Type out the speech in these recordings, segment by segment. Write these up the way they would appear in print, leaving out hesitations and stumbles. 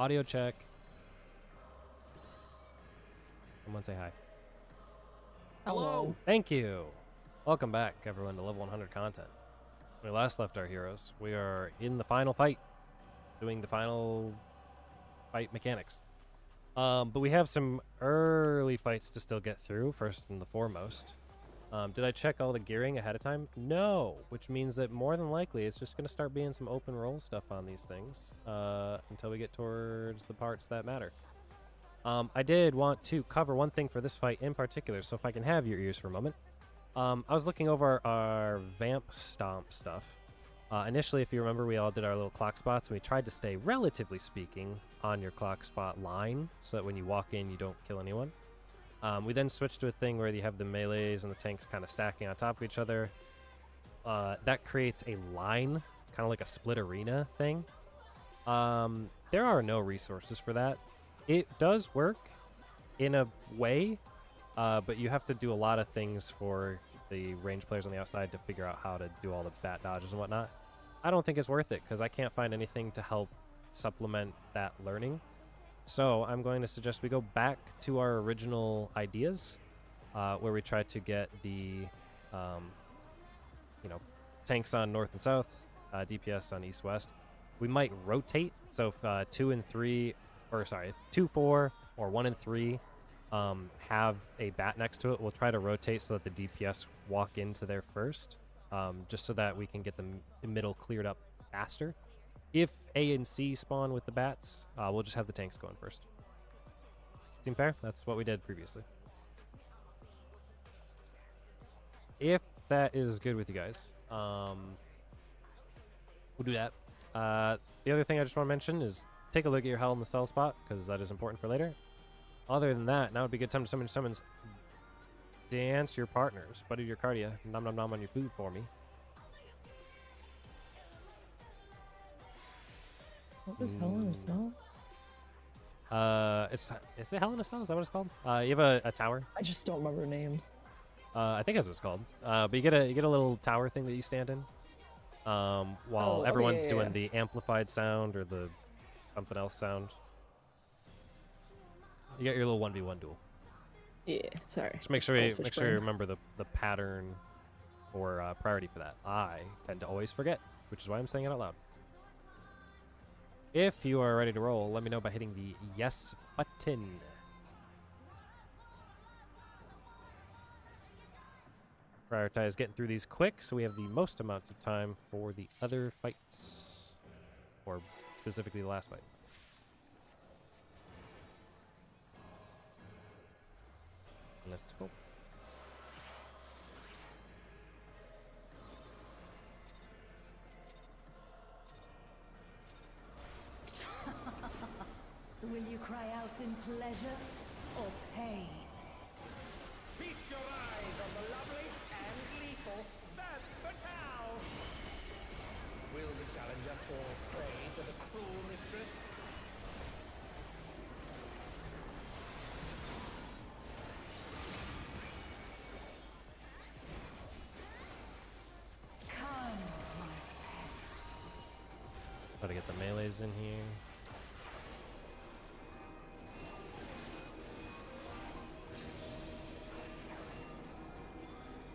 Audio check. Someone say hi. Hello. Thank you. Welcome back, everyone, to level 100 content. When we last left our heroes, we are in the final fight, doing the final fight mechanics. But we have some early fights to still get through, first and the foremost. Did I check all the gearing ahead of time? No, which means that more than likely it's just going to start being some open roll stuff on these things until we get towards the parts that matter. I did want to cover one thing for this fight in particular, so if I can have your ears for a moment. I was looking over our Vamp Stomp stuff. Initially, if you remember, we all did our little clock spots, and we tried to stay, relatively speaking, on your clock spot line, so that when you walk in, you don't kill anyone. We then switched to a thing where you have the melees and the tanks kind of stacking on top of each other. That creates a line, kind of like a split arena thing. There are no resources for that. It does work in a way, but you have to do a lot of things for the range players on the outside to figure out how to do all the bat dodges and whatnot. I don't think it's worth it because I can't find anything to help supplement that learning. So I'm going to suggest we go back to our original ideas, where we try to get the, tanks on north and south, DPS on east-west. We might rotate, so if 2 and 3, or sorry, if 2, 4, or 1 and 3 have a bat next to it, we'll try to rotate so that the DPS walk into there first, just so that we can get the middle cleared up faster. If A and C spawn with the bats, we'll just have the tanks going first. Seem fair? That's what we did previously. If that is good with you guys, we'll do that. The other thing I just want to mention is take a look at your Hell in the Cell spot, because that is important for later. Other than that, now would be a good time to summon summons. Dance your partners. Buddy your cardia. Nom nom nom on your food for me. What was Hell in a Cell? Is it Hell in a Cell? Is that what it's called? You have a tower. I just don't remember names. I think that's what it's called. But you get a little tower thing that you stand in. While everyone's doing the amplified sound or the something else sound. You got your little 1v1 duel. Yeah, sorry. Just make sure you remember the pattern or priority for that. I tend to always forget, which is why I'm saying it out loud. If you are ready to roll, let me know by hitting the yes button. Prioritize getting through these quick so we have the most amount of time for the other fights, or specifically the last fight. Let's go. Will you cry out in pleasure or pain? Feast your eyes on the lovely and lethal Vamp Fatale! Will the challenger fall prey to the cruel mistress? Come, Try to get the melees in here.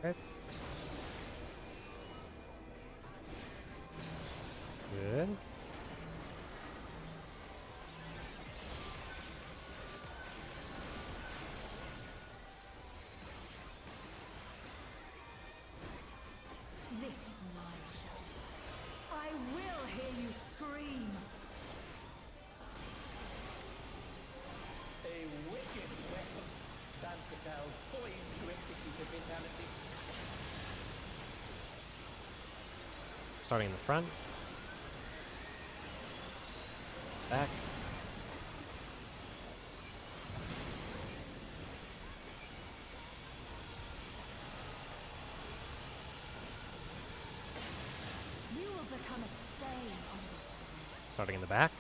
Okay. Good. this is my show. I will hear you scream. A wicked weapon. Vamp Fatale's poised to execute a fatality. Starting in the front. Back. You will become a stain on this. Starting in the back.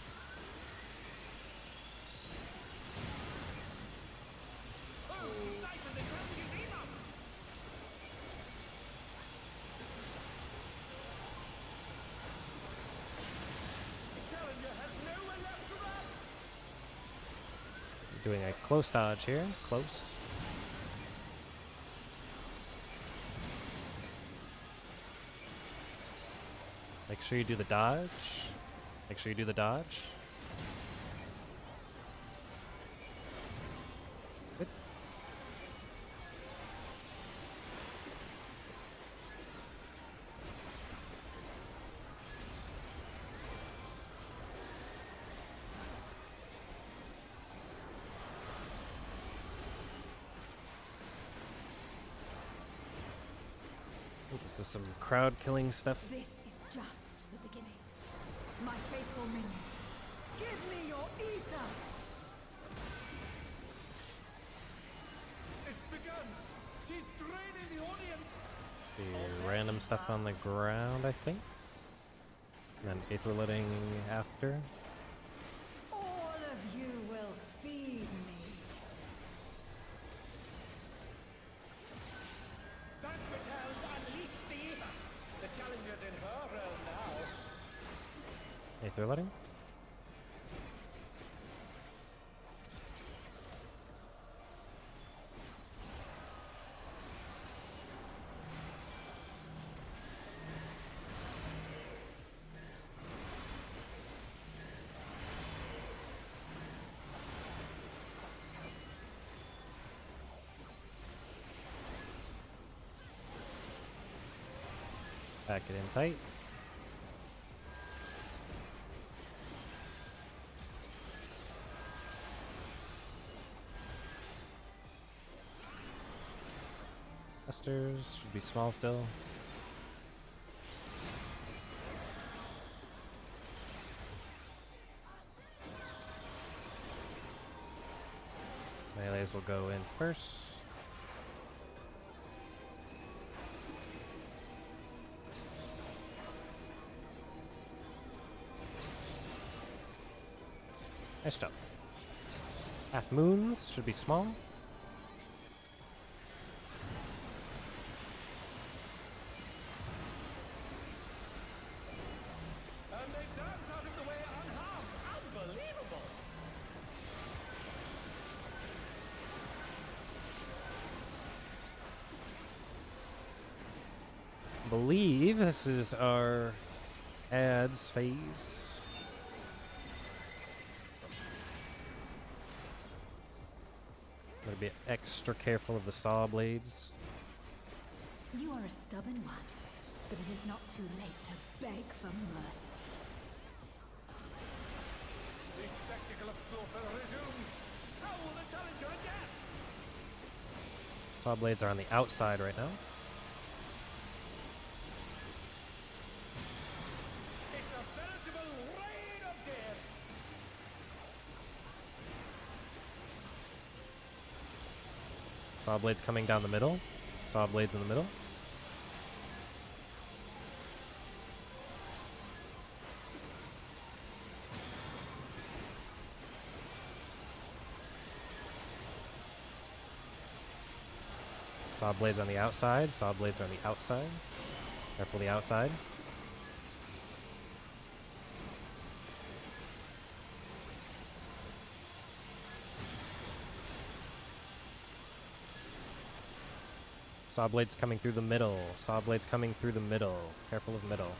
Doing a close dodge here. Close. Make sure you do the dodge. Make sure you do the dodge. Good. This is some crowd killing stuff. This is just the beginning. My faithful minions, give me your ether! It's begun. She's draining the audience. The random stuff on the ground, I think. And then aetherletting after. All of you will feed me. That Vitel's unleashed the ether. The challenger's in her realm now. Aetherletting. Back it in tight. Clusters should be small still. Melees will go in first. Nice job. Half moons should be small. And they dance out of the way unharmed. Unbelievable. Believe this is our ads phase. I'm gonna be extra careful of the saw blades. You are a stubborn one, but it is not too late to beg for mercy. The spectacle of slaughter resumes. How will the challenger adapt? Saw blades are on the outside right now. It's a veritable rain of death. Saw blades coming down the middle. Saw blades in the middle. Saw blades on the outside. Saw blades on the outside. Careful the outside. Saw blades coming through the middle. Saw blades coming through the middle. Careful of middle.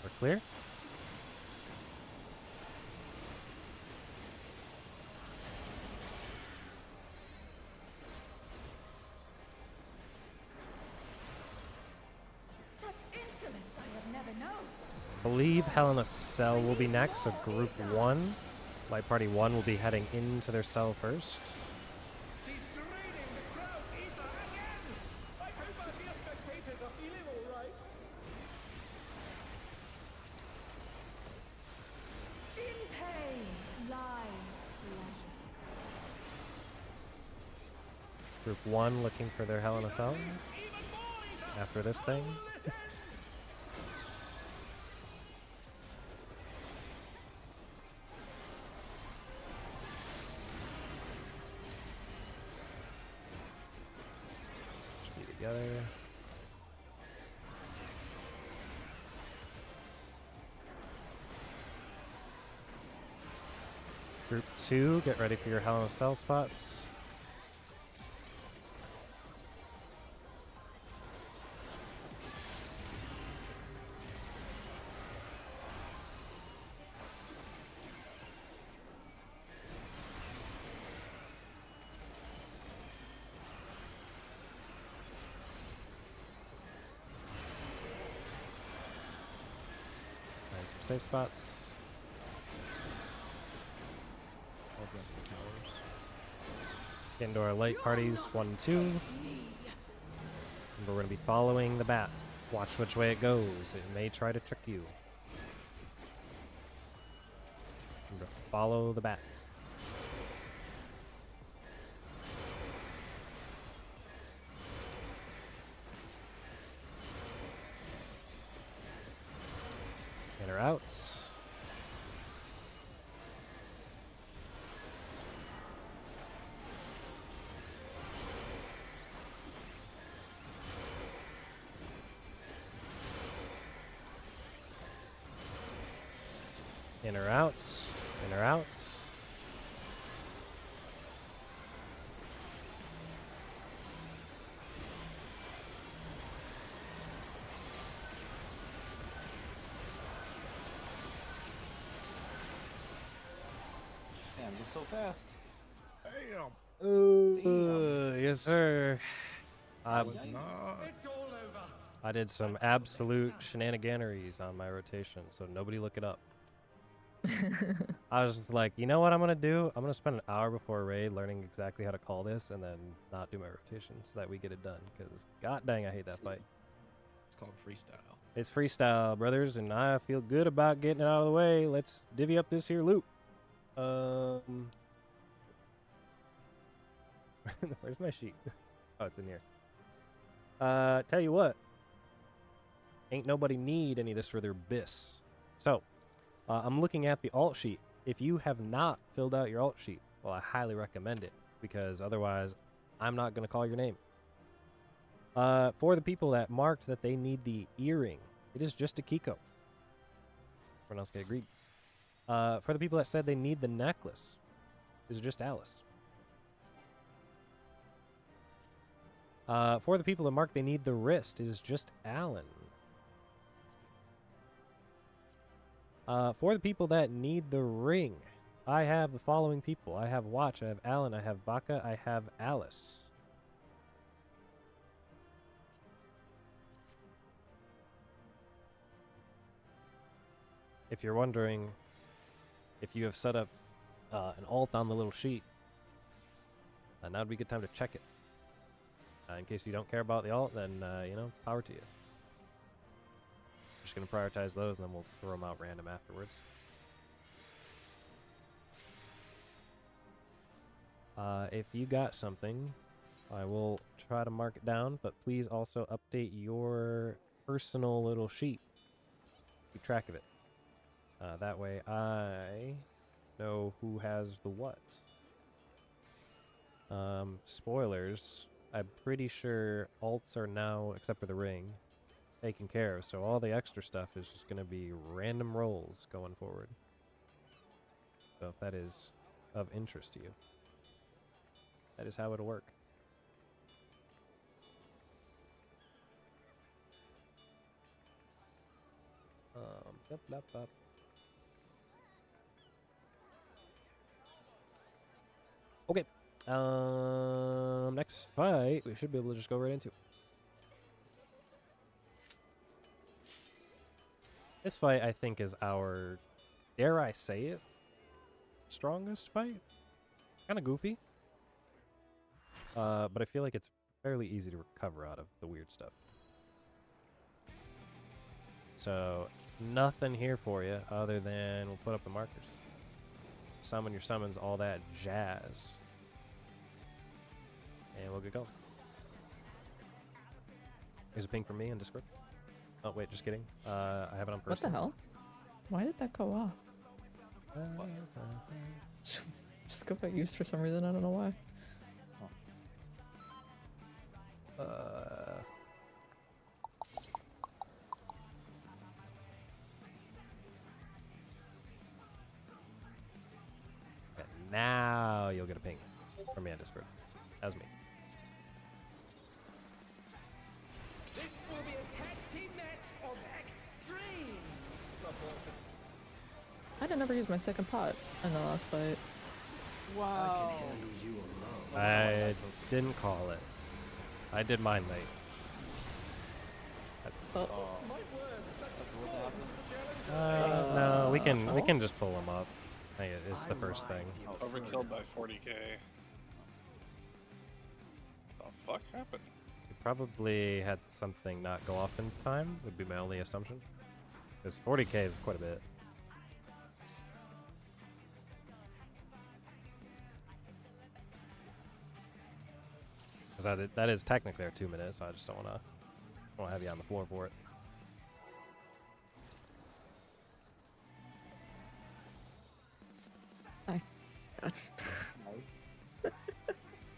We're clear? Such insolence I have never known. Believe Hell in a Cell will be next, so group 1. Light Party 1 will be heading into their cell first. She's draining the crowd's ether again. I hope our dear spectators are feeling all right. In pain lies pleasure. Group 1 looking for their Hell in a Cell Even more ether. after this thing. How will this end? Should be together. Group 2, get ready for your Hell in a Cell spots. Find some safe spots. Get into our light parties 1 and 2. Remember, we're going to be following the bat. Watch which way it goes. It may try to trick you. Remember, follow the bat. In or outs. In or outs. In or outs. Damn, you're so fast. Yes, sir. Was not. It's all over. I did some absolute shenaniganeries on my rotation, so nobody look it up. I was just like, you know what I'm going to do? I'm going to spend an hour before a raid learning exactly how to call this and then not do my rotation so that we get it done. Because god dang, I hate that fight. It's called freestyle. It's freestyle, brothers, and I feel good about getting it out of the way. Let's divvy up this here loot. Where's my sheet? Oh, it's in here. Tell you what. Ain't nobody need any of this for their bis. So, I'm looking at the alt sheet. If you have not filled out your alt sheet, well, I highly recommend it, because otherwise, I'm not going to call your name. For the people that marked that they need the earring, it is just a Kiko. Everyone else get agreed. For the people that said they need the necklace, it is just Alice. For the people that marked they need the wrist, it is just Alan. For the people that need the ring, I have the following people. I have Watch, I have Alan, I have Baka, I have Alice. If you're wondering if you have set up an alt on the little sheet, now would be a good time to check it. In case you don't care about the alt, then, you know, power to you. Just going to prioritize those, and then we'll throw them out random afterwards. If you got something, I will try to mark it down, but please also update your personal little sheet. Keep track of it. That way I know who has the what. Spoilers. I'm pretty sure alts are now, except for the ring, taken care of. So all the extra stuff is just going to be random rolls going forward. So if that is of interest to you, that is how it'll work. Yep, yep, yep. Okay. Next fight, we should be able to just go right into. This fight, I think, is our, dare I say it, strongest fight. Kind of goofy. But I feel like it's fairly easy to recover out of the weird stuff. So, nothing here for you other than we'll put up the markers. Summon your summons, all that jazz. And we'll get going. There's a ping from me on Discord. Oh, wait, just kidding. I have it on personal. What the hell? Why did that go off? What? Just got used for some reason. I don't know why. Yeah, Now you'll get a ping from Mandisbird. As me. This will be a tag team match of extreme proportions. I didn't ever use my second pot in the last fight. Wow. I didn't call it. I did mine late. Oh, My word, such What form happened? with the challenger. No, we can just pull them up. I think it's the first thing. Overkilled by 40k. The fuck happened? We probably had something not go off in time, would be my only assumption. Because 40k is quite a bit. Because that is technically our 2 minutes, so I just don't want to have you on the floor for it. God.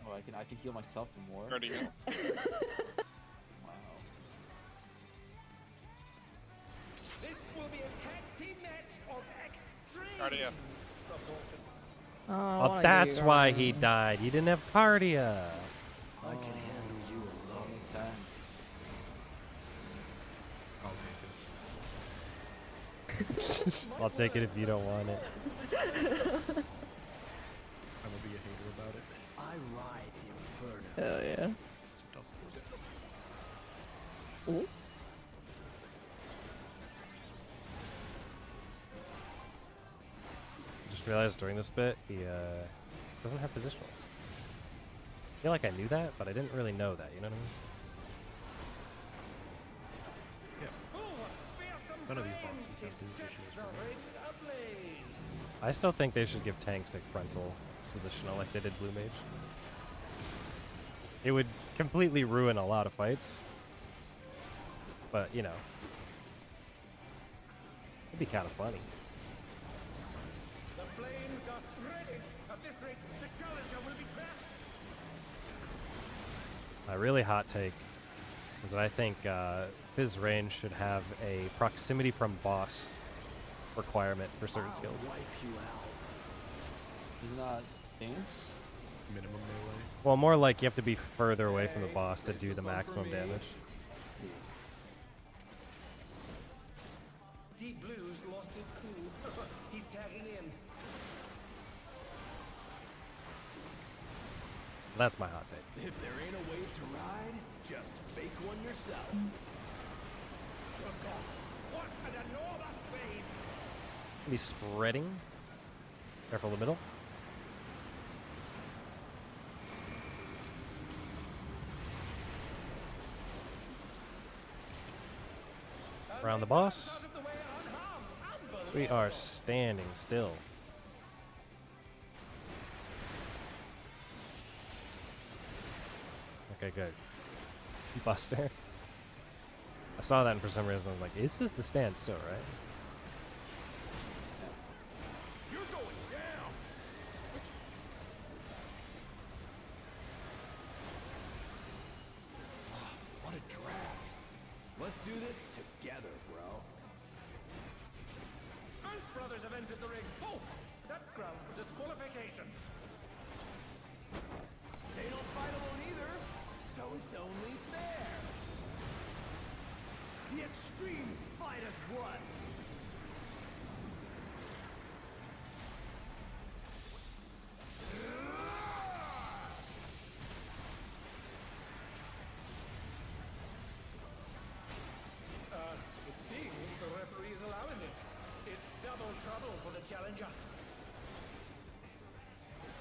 Oh, I can heal myself for more. Already go. Wow. This will be a tag team match of extreme Already up. proportions. Oh, I Oh, wanna that's do why he Garmin. died. He didn't have cardia. I can handle you alone. Makes sense. I'll take it if you don't want it. I will be a hater about it. I ride the inferno. Hell yeah. Except I'll still get them. Ooh. Just realized during this bit, he doesn't have positionals. I feel like I knew that, but I didn't really know that, you know what I mean? Ooh, fearsome None of these flames boxes have is these set issues the for me. ring ablaze. I still think they should give tanks a frontal positional like they did Blue Mage. It would completely ruin a lot of fights. But, you know. It'd be kind of funny. The flames are spreading. At this rate, the challenger will be trapped. My really hot take is that I think Fizz range should have a proximity from boss requirement for certain skills. Wipe you out. He's not dance. Minimum melee. Well, more like you have to be further away from the boss to do the maximum damage. Deep Blue's lost his cool. He's tagging in. That's my hot take. If there ain't a wave to ride, just make one yourself. Good gods, what an enormous wave! Be spreading. Careful the middle. Around the boss. Out of the way unharmed. Unbelievable. We are standing still. Okay, good. Buster. I saw that and for some reason I was like, is this the stand still, right? You're going down. What a drag. Let's do this together, bro. Both brothers have entered the ring. Oh, that's grounds for disqualification. They don't fight alone either, so it's only fair. The extremes fight as one. It seems the referee is allowing it. It's double trouble for the challenger.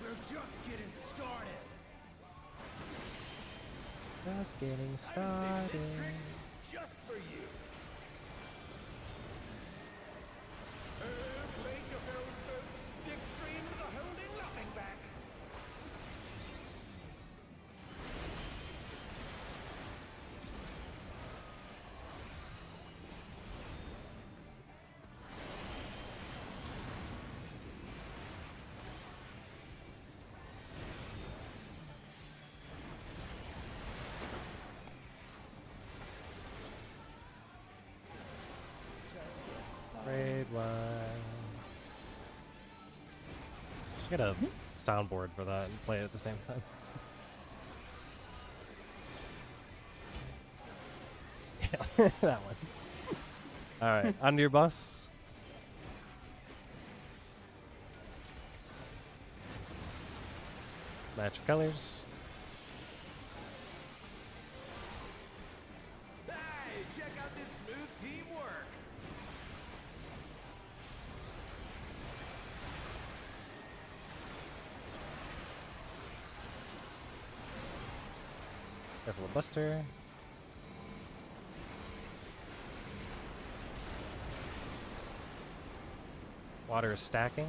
We're just getting started. Just getting I saved this started. trick just for you. Brace yourselves, folks. The extremes are holding nothing back. Raid one. Should get a soundboard for that and play it at the same time. Yeah, that one. All right, onto your bus. Match colors. Hey, check out this smooth teamwork. Careful of Buster. Water is stacking.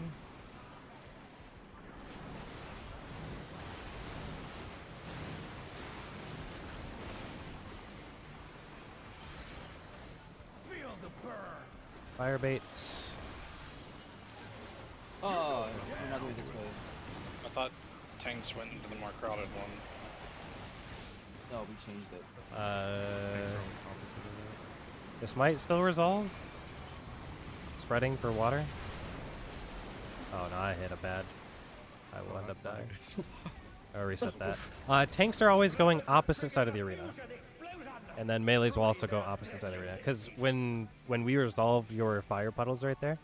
Feel the burn. Fire baits. Oh, you're not going this way. I thought tanks went into the more crowded one. No, we changed it. This might still resolve. Spreading for water. Oh no, I hit a bad. I will end up dying. I'll reset that. Tanks are always going opposite side of the arena. And then melees will also go opposite side of the arena. Because when we resolve your fire puddles right there,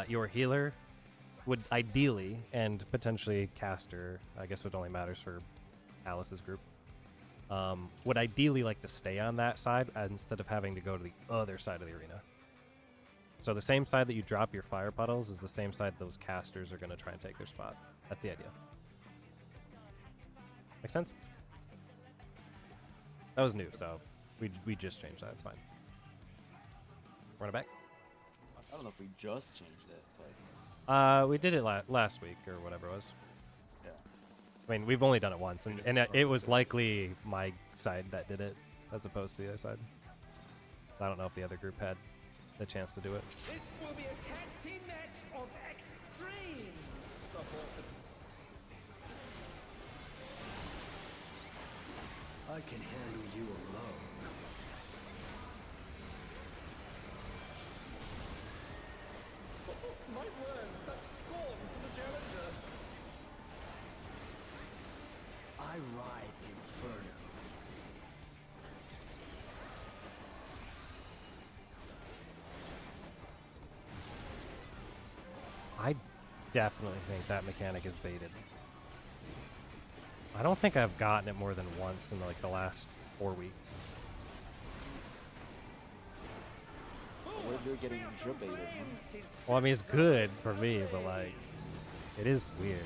your healer would ideally, and potentially caster, I guess it only matters for Alice's group, would ideally like to stay on that side instead of having to go to the other side of the arena. So the same side that you drop your fire puddles is the same side those casters are going to try and take their spot. That's the idea. Make sense? That was new, so we just changed that. It's fine. Run it back. I don't know if we just changed it, but We did it last week or whatever it was. yeah. I mean, we've only done it once, and it was likely my side that did it, as opposed to the other side. I don't know if the other group had the chance to do it. This will be a tag team match of extreme proportions. I can handle you alone. My word, such scorn for the challenger. I ride the inferno. I definitely think that mechanic is baited. I don't think I've gotten it more than once in like the last 4 weeks. What if you're getting drip baited? Well, I mean, it's good for me, but like, it is weird.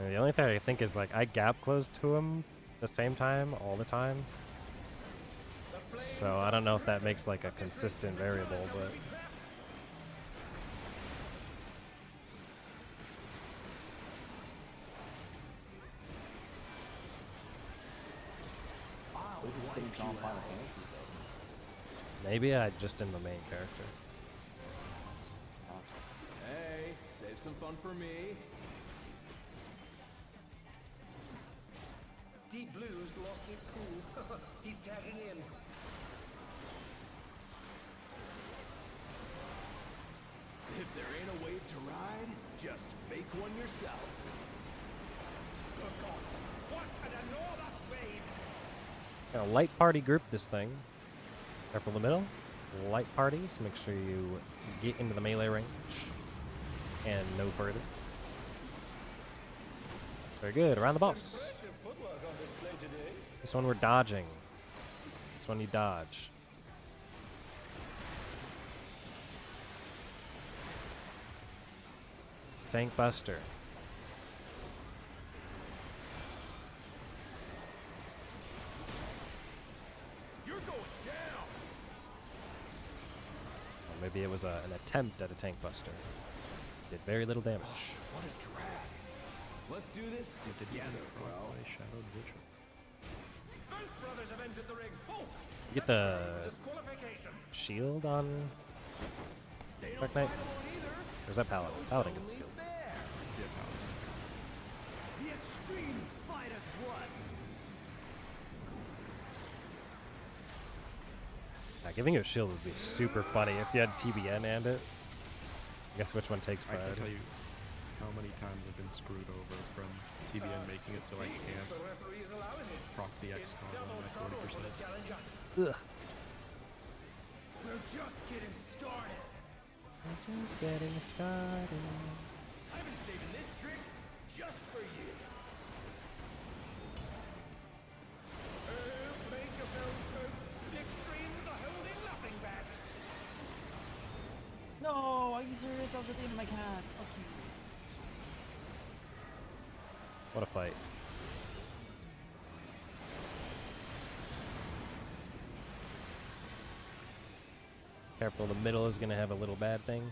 The only thing I think is like I gap close to him the same time all the time. So I don't know if that makes like a consistent variable, but What if you think on Final Fantasy though? maybe I just am the main character. Perhaps. Hey, save some fun for me. Deep Blues lost his cool. He's tagging in. If there ain't a wave to ride, just make one yourself. Good gods, what an enormous wave! Gonna light party group this thing. Careful in the middle. Light parties. Make sure you get into the melee range and no further. Very good. Around the boss. Impressive footwork on display today. This one we're dodging. This one you dodge. Tank Buster. You're going down. Or maybe it was an attempt at a Tank Buster. Did very little damage. What a drag. Let's do this together, bro. Both brothers have entered the ring. Oh, You get the disqualification. shield on Dark Knight? Or is that Paladin? Paladin gets the shield. The extremes fight as one. Yeah, giving you a shield would be super funny if you had TBN and it. I guess which one takes I can priority? tell you how many times I've been screwed over from TBN making it so I can't The referee is allowing it. proc the X It's con double on my trouble for 40%. the challenger. Ugh. We're just getting started. Just getting started. I've been saving this trick just for you. Make yourselves, folks. The extremes are holding nothing back. No, are you serious? I was at the end of my cast. Okay. What a fight. Careful, the middle is going to have a little bad thing.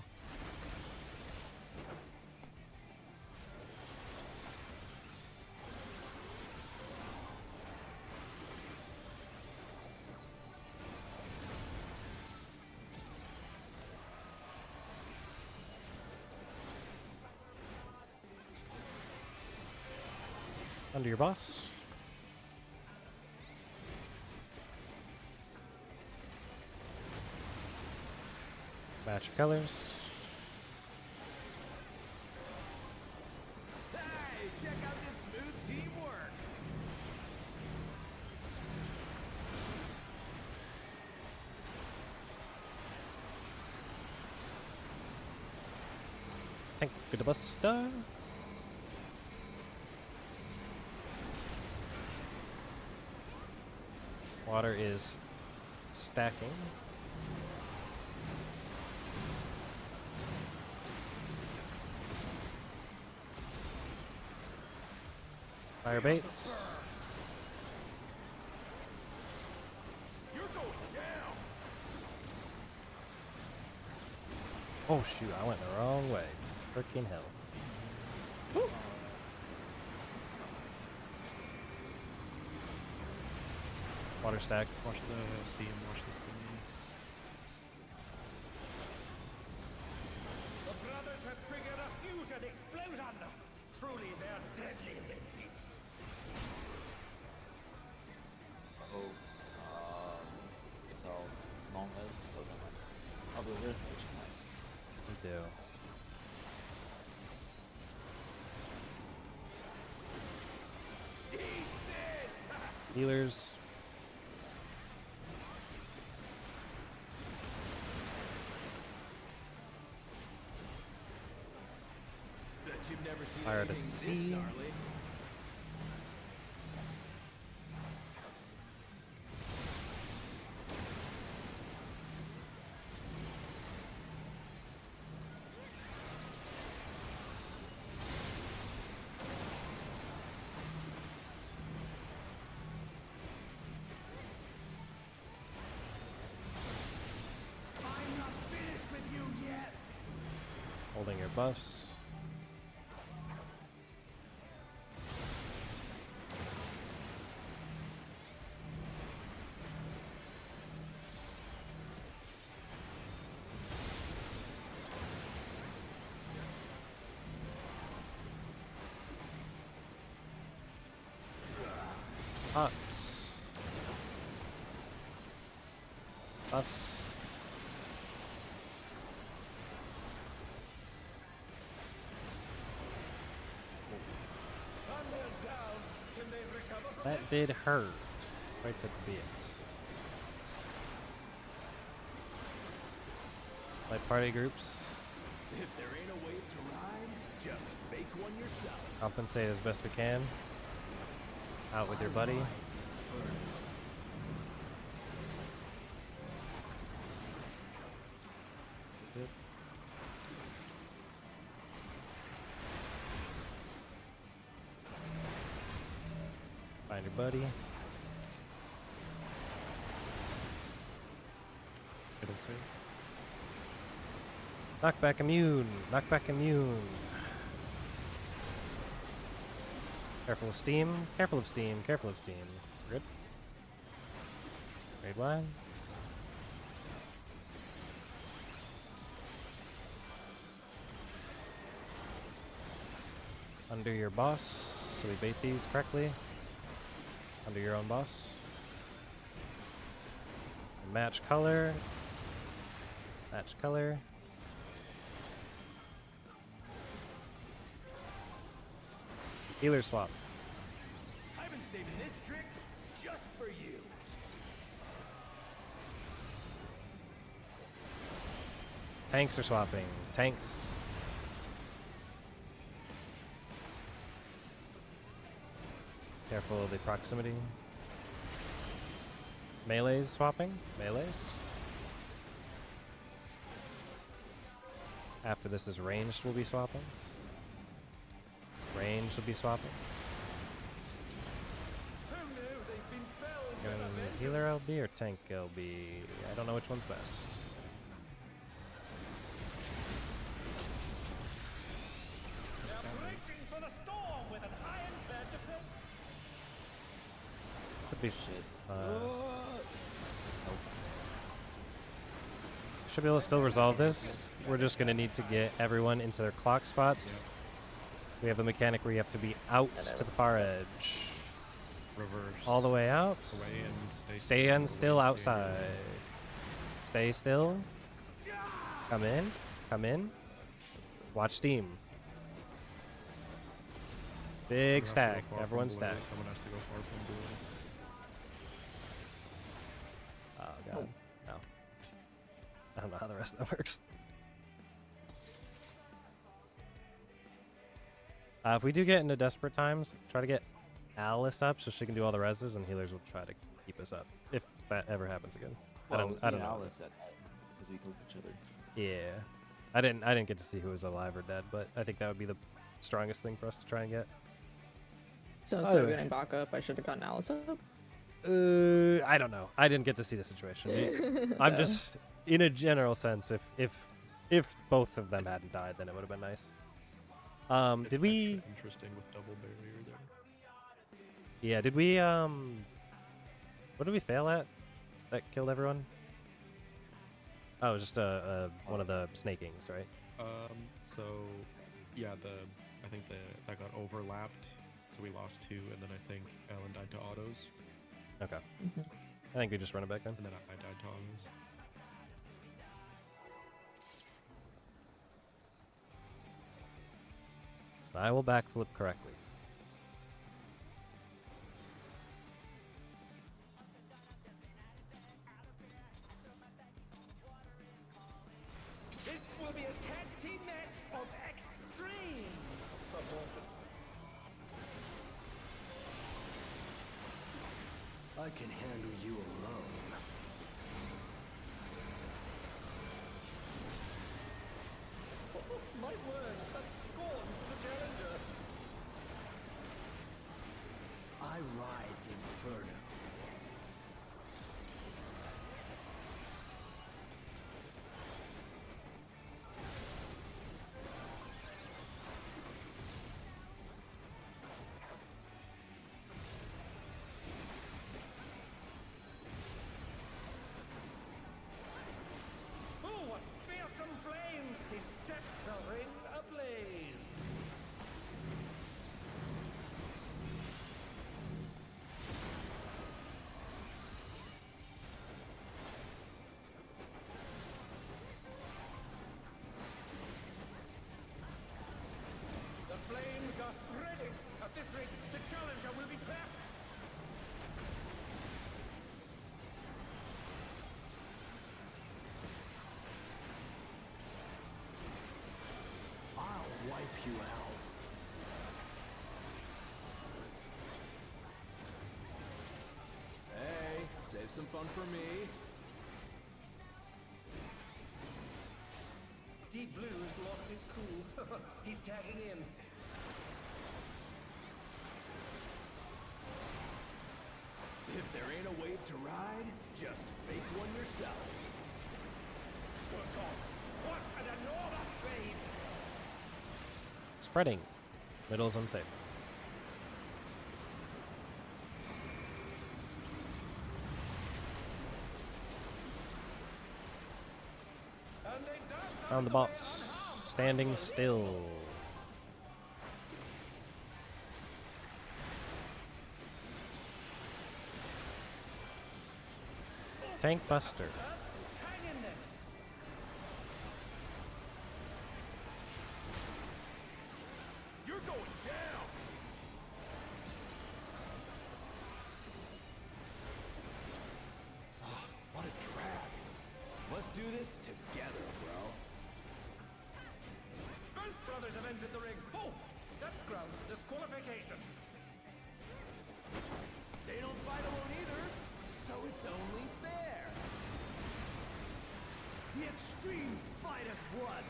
Under your boss. Match your colors. Hey, check out this smooth teamwork. Tank the buster. Water is stacking. Fire baits. You're going down. Oh shoot, I went the wrong way. Freaking hell. Water stacks. Watch the steam, watch the steam. The brothers have triggered a fusion explosion. Truly, they're deadly beasts. Oh, it's all long as oh, the where's merchandise? We do. Healers. Bet you've never seen Fire to anything this sea. gnarly. I'm not finished with you yet. Holding your buffs. Pots. Buffs. On their down, can they recover from That did hurt. Right to the bit. Like party groups. If there ain't a wave to ride, just make one yourself. Compensate as best we can. Out with your buddy. Good. Find your buddy. It'll save. Knockback immune. Knockback immune. Careful of steam. Careful of steam. Careful of steam. Good. Raid line. Under your boss. So we bait these correctly. Under your own boss. match color. Match color. Healer swap. I've been saving this trick just for you. Tanks are swapping. Tanks. Careful of the proximity. Melees swapping. Melees. After this is ranged, we'll be swapping. Ranged will be swapping. Who knew they've been felled with a vengeance? Healer LB or tank LB? I don't know which one's best. They're bracing for the storm with an ironclad defense. Could be. Should be able to still resolve this. We're just gonna need to get everyone into their clock spots. We have a mechanic where you have to be out to the far edge. Reverse. All the way out. Away and Stay still, and still away, outside. Stay still. Come in. Come in. Watch steam. Big stack. Everyone stack. Someone has to go far from blue. Oh god. No. I don't know how the rest of that works. If we do get into desperate times, try to get Alice up so she can do all the reses, and healers will try to keep us up if that ever happens again. I don't know. Alice that because we killed each other. Yeah, I didn't get to see who was alive or dead, but I think that would be the strongest thing for us to try and get. So instead of getting back up, I should have gotten Alice up. I don't know. I didn't get to see the situation. I'm just in a general sense. If both of them hadn't died, then it would have been nice. Did we? Interesting with double barrier there. Yeah. Did we? What did we fail at? That killed everyone. Oh, it was just one of the snakings, right? So yeah, I think that got overlapped, so we lost 2, and then I think Alan died to autos, Okay. I think we just run it back then. and then I died to autos. I will backflip correctly. This will be a tag team match of extreme proportions. I can handle you alone. My word, such scorn for the challenger. I ride the inferno. Oh, what fearsome flames! He set the ring ablaze. The flames are spreading. At this rate, the challenger will be trapped. I'll wipe you out. Hey, save some fun for me. Deep Blue's lost his cool. He's tagging in. If there ain't a wave to ride, just make one yourself. Good gods, what an enormous wave! Spreading. Middle is unsafe. And they dance Found the out boss. way unharmed. Standing still. Oof, Tank Buster. Hang in there. You're going down. Ah, what a drag. Let's do this together, bro. Both brothers have entered the ring. Oh, that's grounds of disqualification. They don't fight alone either, so it's only fair. The extremes fight as one.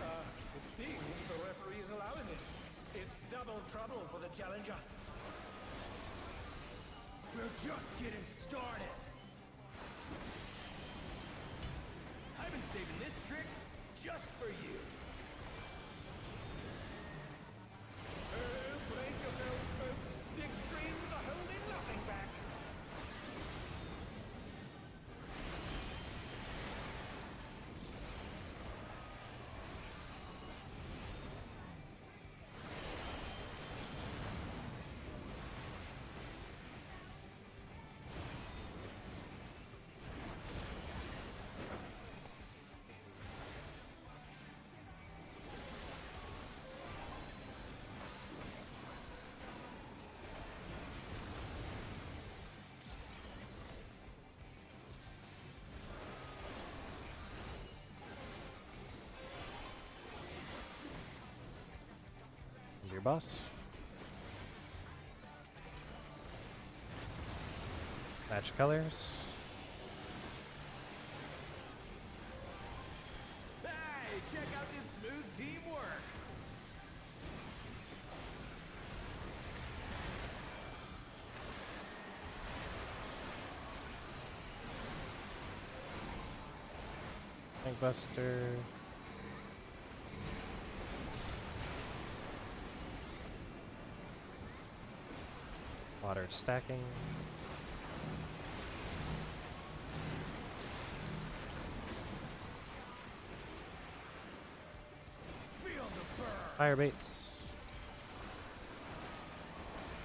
It seems the referee is allowing it. It's double trouble for the challenger. We're just getting started. I've been saving this trick just for you. Oh, brace yourselves, folks. The extremes are holding nothing back. Your boss. Match colors. Hey, check out this smooth teamwork. Tank Buster. Water stacking. Feel the burn. Fire baits.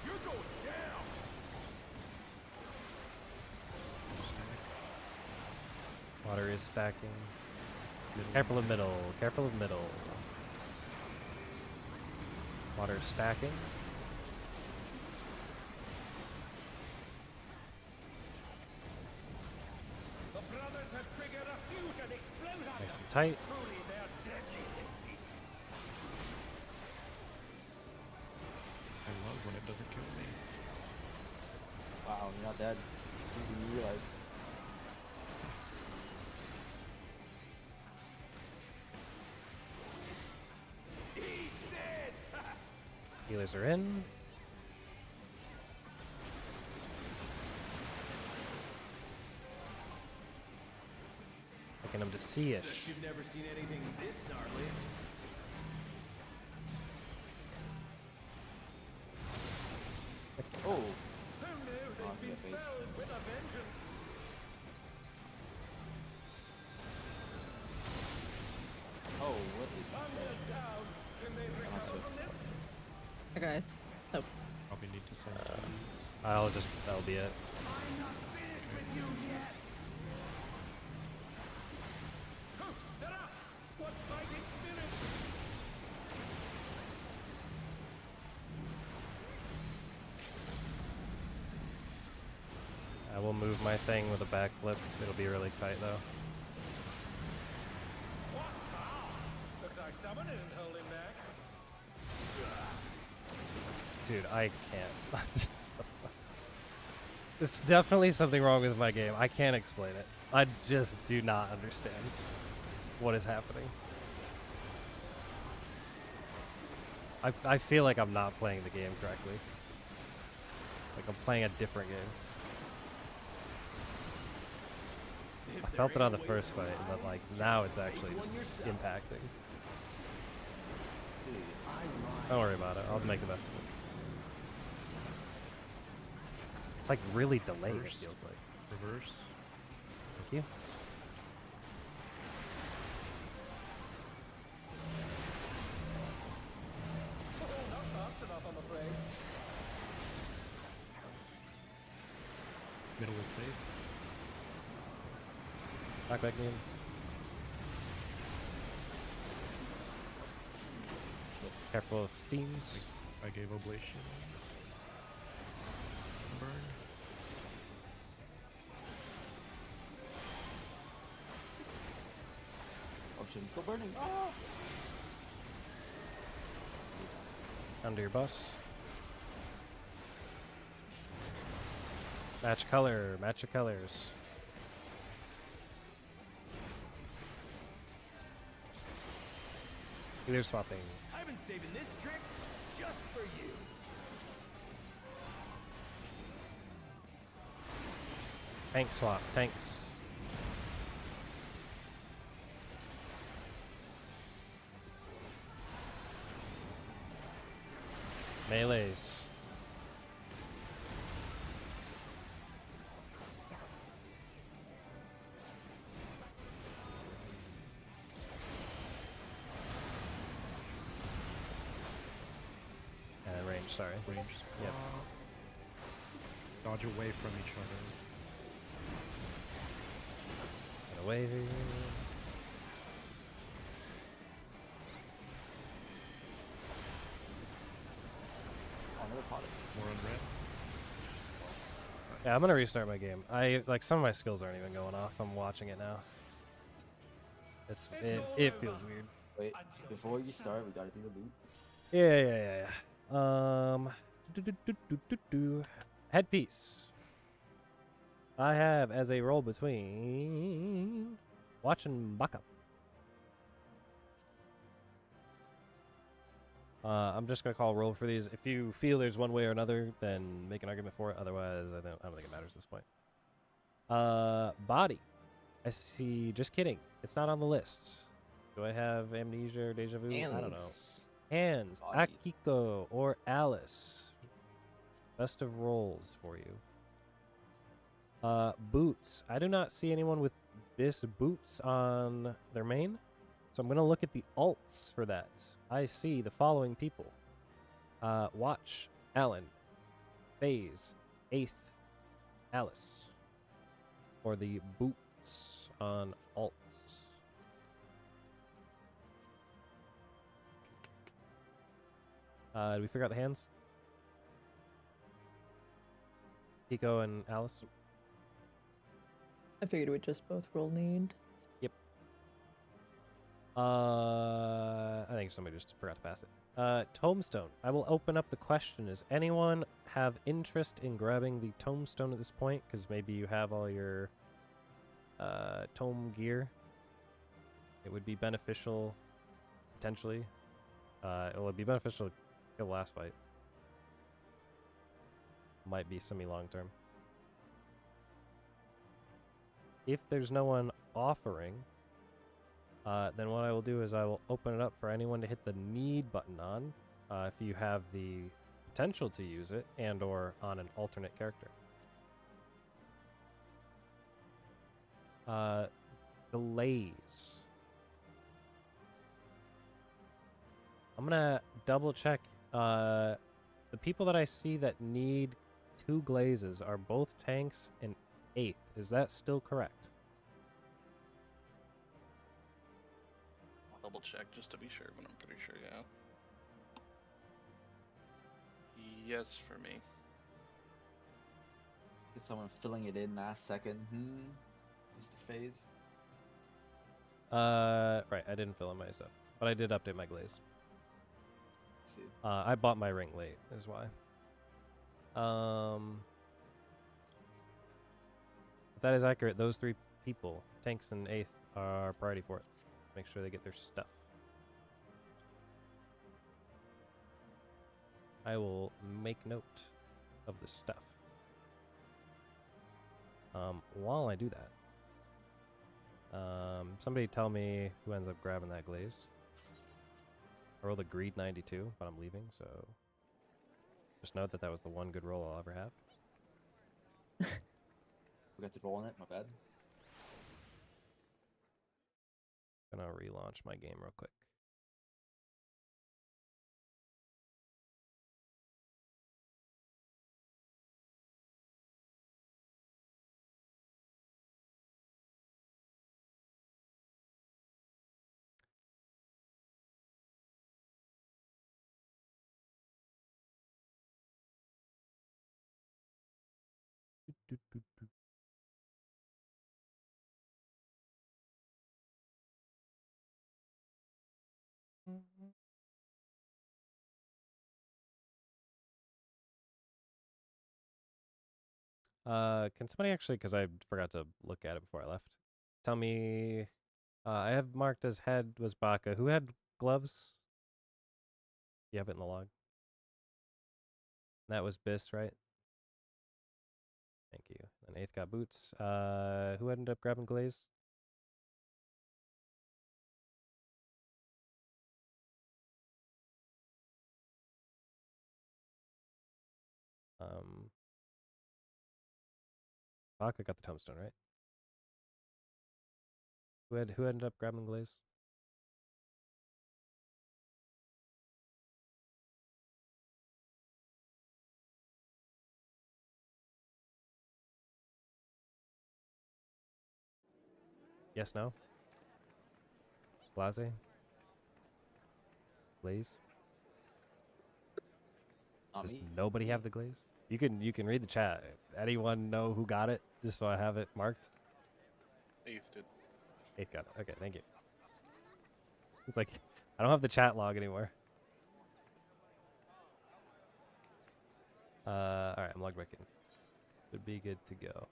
You're going down. Water is stacking. Careful of middle. Careful of middle. Water stacking. The brothers have triggered a fusion explosion. Nice and tight. Truly, they're deadly. I love when it doesn't kill me. Wow, you're not dead. Didn't even realize. Eat this. Healers are in. Taking them to C-ish. You've never seen anything this gnarly. Oh, Who knew On they'd your been face. felled with a vengeance? oh, what is On their down. Can they recover from this? Okay. Oh, Probably need to send That'll be it. I'm not finished with you yet. Huh, they're up! What fighting spirit! I will move my thing with a backflip. It'll be really tight though. What power! Looks like someone isn't holding back. Dude, I can't. There's definitely something wrong with my game. I can't explain it. I just do not understand what is happening. I feel like I'm not playing the game correctly. Like I'm playing a different game. I felt it on the first fight, but like now it's actually just impacting. Don't worry about it. I'll make the best of it. It's like really delayed, it Reverse. feels like. reverse. Thank you. Middle is safe. Back in. Careful of steams. I gave oblation. Burn. Oh shit, he's still burning. Ah! Under your bus. Match color. Match your colors. Leader swapping. I've been saving this trick just for you. Tank swap. Tanks. Melees. And range, sorry. Range. Yep. Dodge away from each other. And away. Another pot. More on red. Yeah, I'm gonna restart my game. Like some of my skills aren't even going off. I'm watching it now. It feels weird. Wait, before you start, we gotta do the loot. Yeah. Headpiece. I have as a roll between watch and backup. I'm just gonna call roll for these. If you feel there's one way or another, then make an argument for it. Otherwise, I don't think it matters at this point. Body. I see. Just kidding. It's not on the list. Do I have amnesia or deja vu? I don't know. Hands. Body. Akiko or Alice. Best of rolls for you. Boots. I do not see anyone with this boots on their main. So I'm going to look at the alts for that. I see the following people. Watch, Alan. Phase, 8th, Alice. Or the boots on alts. Did we figure out the hands? Pico and Alice? I figured we'd just both roll need. I think somebody just forgot to pass it. Tombstone. I will open up the question. Does anyone have interest in grabbing the tombstone at this point? Because maybe you have all your tome gear. It would be beneficial, potentially. It would be beneficial to kill the last fight. Might be semi-long term. If there's no one offering, then what I will do is I will open it up for anyone to hit the need button on, if you have the potential to use it and or on an alternate character. Delays. I'm gonna double check. The people that I see that need 2 glazes are both tanks and 8th. Is that still correct? I'll double check just to be sure, but I'm pretty sure, yeah. Yes, for me. Get someone filling it in last second. Mr. Phase. Right, I didn't fill in my stuff, but I did update my glaze. See. I bought my ring late, is why. If that is accurate, those 3 people, tanks and 8th, are priority for it. Make sure they get their stuff. I will make note of the stuff. While I do that, somebody tell me who ends up grabbing that glaze. I rolled a greed 92, but I'm leaving, so just note that that was the one good roll I'll ever have. Forgot to roll on it, my bad. Gonna relaunch my game real quick. Can somebody actually, because I forgot to look at it before I left, tell me, I have marked as head was Baka. Who had gloves? You have it in the log. That was Biss, right? Thank you. And 8th got boots. Who ended up grabbing glaze? Baka got the tombstone, right? Who ended up grabbing glaze? Yes, no? Blase? Glaze? Not Does me. nobody have the glaze? You can read the chat. Anyone know who got it? Just so I have it marked. Ace did. 8th got it. Okay, thank you. It's like I don't have the chat log anymore. Alright, I'm logged back in. Should be good to go.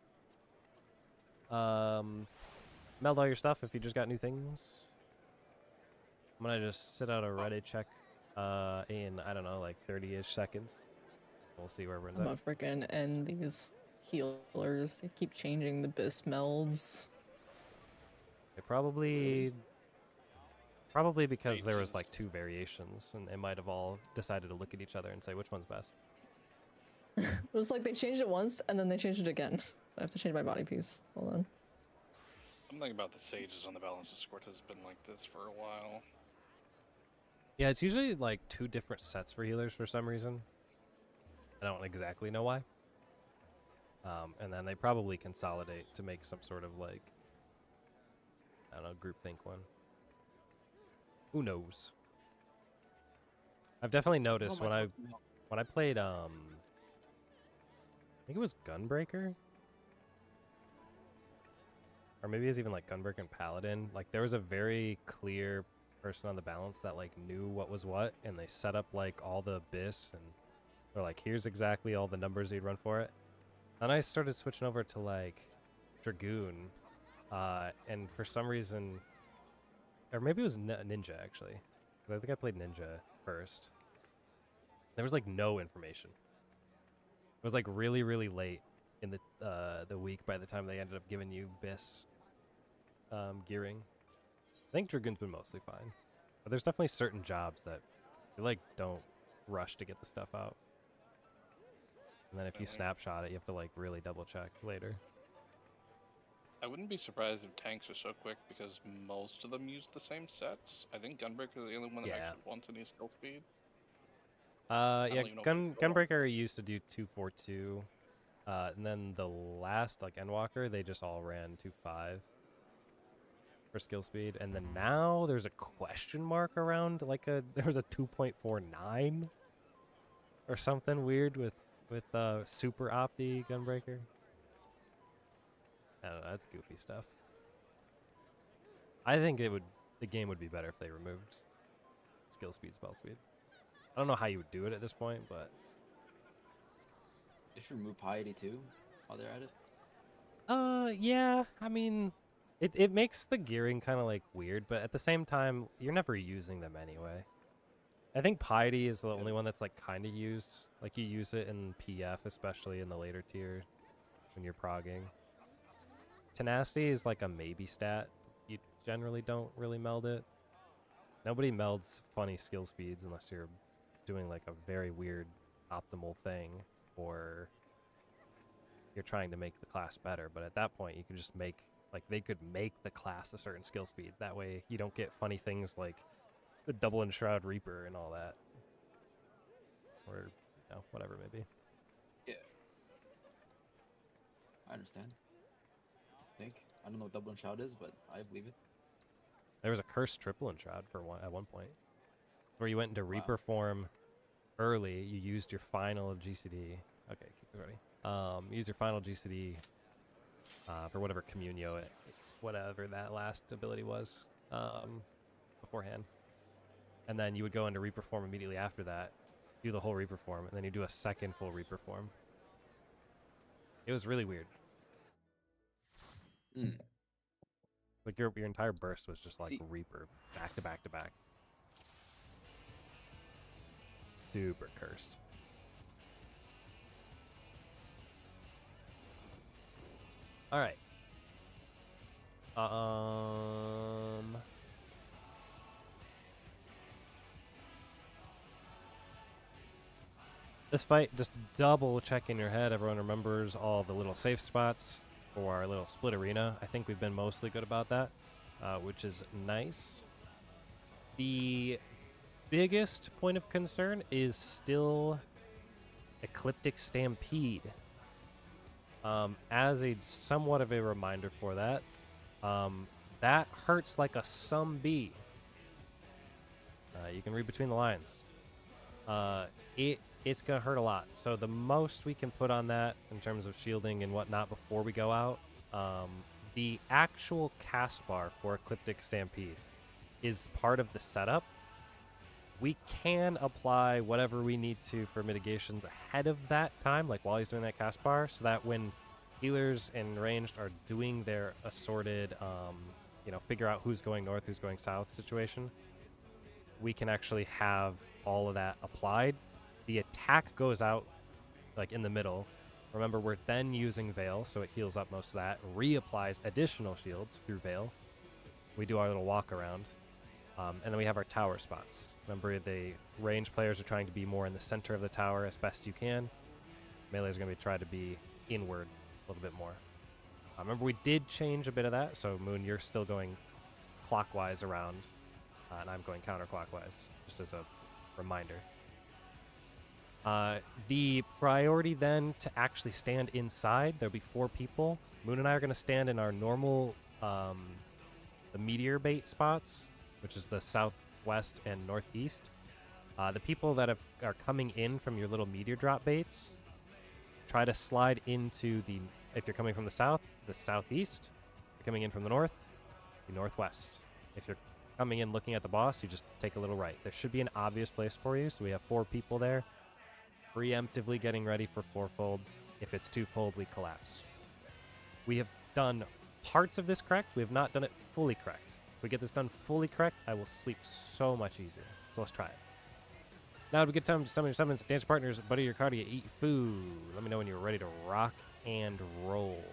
Meld all your stuff if you just got new things. I'm gonna just sit out a Reddit check in, I don't know, like 30-ish seconds. We'll see where everyone's I'm at. gonna freaking end these healers. They keep changing the bis melds. They probably because there was Ages. like 2 variations, and they might have all decided to look at each other and say which one's best. It was like they changed it once and then they changed it again. So I have to change my body piece. Hold on. Something about the sages on the balance Discord has been like this for a while. Yeah, it's usually like 2 different sets for healers for some reason. I don't exactly know why. And then they probably consolidate to make some sort of like, I don't know, groupthink one. Who knows? I've definitely noticed when I played I think it was Gunbreaker, or maybe it was even like Gunbreaker and Paladin. Like there was a very clear person on the balance that like knew what was what, and they set up like all the abyss, and they're like, here's exactly all the numbers you'd run for it. Then I started switching over to like Dragoon, and for some reason, or maybe it was Ninja actually. 'Cause I think I played Ninja first. There was like no information. It was like really, really late in the week by the time they ended up giving you Biss gearing. I think Dragoon's been mostly fine, but there's definitely certain jobs that you like don't rush to get the stuff out, and then if you snapshot it, you have to like really double check later. I wouldn't be surprised if tanks are so quick because most of them use the same sets. I think Gunbreaker is the only one that Yeah. actually wants any skill speed. Yeah, don't even know if it's Gunbreaker used to do 242, and then the last like Endwalker, they just all ran 2.5 for skill speed, and then now there's a question mark around like there was a 2.49 or something weird with Super Opti Gunbreaker. I don't know, that's goofy stuff. I think the game would be better if they removed skill speed, spell speed. I don't know how you would do it at this point, but They should remove piety too while they're at it. yeah, I mean, it makes the gearing kind of like weird, but at the same time, you're never using them anyway. I think piety is the only one that's like kind of used. Like you use it in PF, especially in the later tier when you're progging. Tenacity is like a maybe stat. You generally don't really meld it. Nobody melds funny skill speeds unless you're doing like a very weird optimal thing, or you're trying to make the class better. But at that point, you can just make, like, they could make the class a certain skill speed. That way you don't get funny things like the double enshroud reaper and all that, or whatever it may be. Yeah. I understand. I don't know what double and shout is, but I believe it. There was a cursed triple enshroud at one point where you went into Wow. reaper form early, you used your final GCD, Okay, keep it ready. Use your final GCD for whatever Communio whatever that last ability was beforehand. And then you would go into Reperform immediately after that, do the whole Reperform, and then you do a second full Reperform. It was really weird. Mm. Like your entire burst was just like See- Reaper, back to back to back. Super cursed. All right. This fight, just double check in your head. Everyone remembers all the little safe spots for our little split arena. I think we've been mostly good about that, which is nice. The biggest point of concern is still Ecliptic Stampede. As a somewhat of a reminder for that, that hurts like a some bee. You can read between the lines. It's gonna hurt a lot. So the most we can put on that in terms of shielding and whatnot before we go out, the actual cast bar for Ecliptic Stampede is part of the setup. We can apply whatever we need to for mitigations ahead of that time, like while he's doing that cast bar, so that when healers and ranged are doing their assorted, figure out who's going north, who's going south situation, we can actually have all of that applied. The attack goes out like in the middle. Remember, we're then using Veil, so it heals up most of that. Reapplies additional shields through Veil. We do our little walk around. And then we have our tower spots. Remember, the range players are trying to be more in the center of the tower as best you can. Melee is going to be try to be inward a little bit more. Remember, we did change a bit of that. So, Moon, you're still going clockwise around, and I'm going counterclockwise, just as a reminder. The priority then to actually stand inside, there'll be 4 people. Moon and I are going to stand in our normal, the meteor bait spots, which is the southwest and northeast. The people that are coming in from your little meteor drop baits, try to slide into if you're coming from the south, the southeast. If you're coming in from the north, the northwest. If you're coming in looking at the boss, you just take a little right. There should be an obvious place for you, so we have 4 people there. Preemptively getting ready for 4-fold. If it's 2-fold, we collapse. We have done parts of this correct. We have not done it fully correct. If we get this done fully correct, I will sleep so much easier. So let's try it. Now would be a good time to summon your summons, dance partners, butter your cardio, eat food. Let me know when you're ready to rock and roll.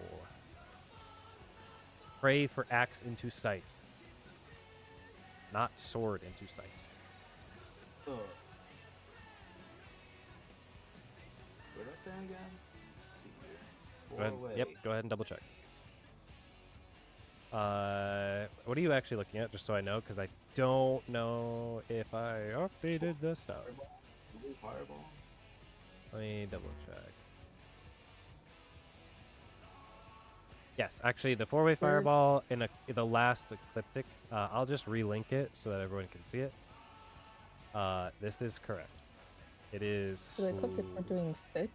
Pray for axe into scythe. Not sword into scythe. Where do I stand again? Let's see here. Go ahead. Four Yep, away. go ahead and double check. What are you actually looking at, just so I know, because I don't know if I updated the stuff. Blue fireball. Let me double check. Yes, actually, the 4-way fireball in the last ecliptic, I'll just relink it so that everyone can see it. This is correct. It is. So the ecliptic we're doing fix.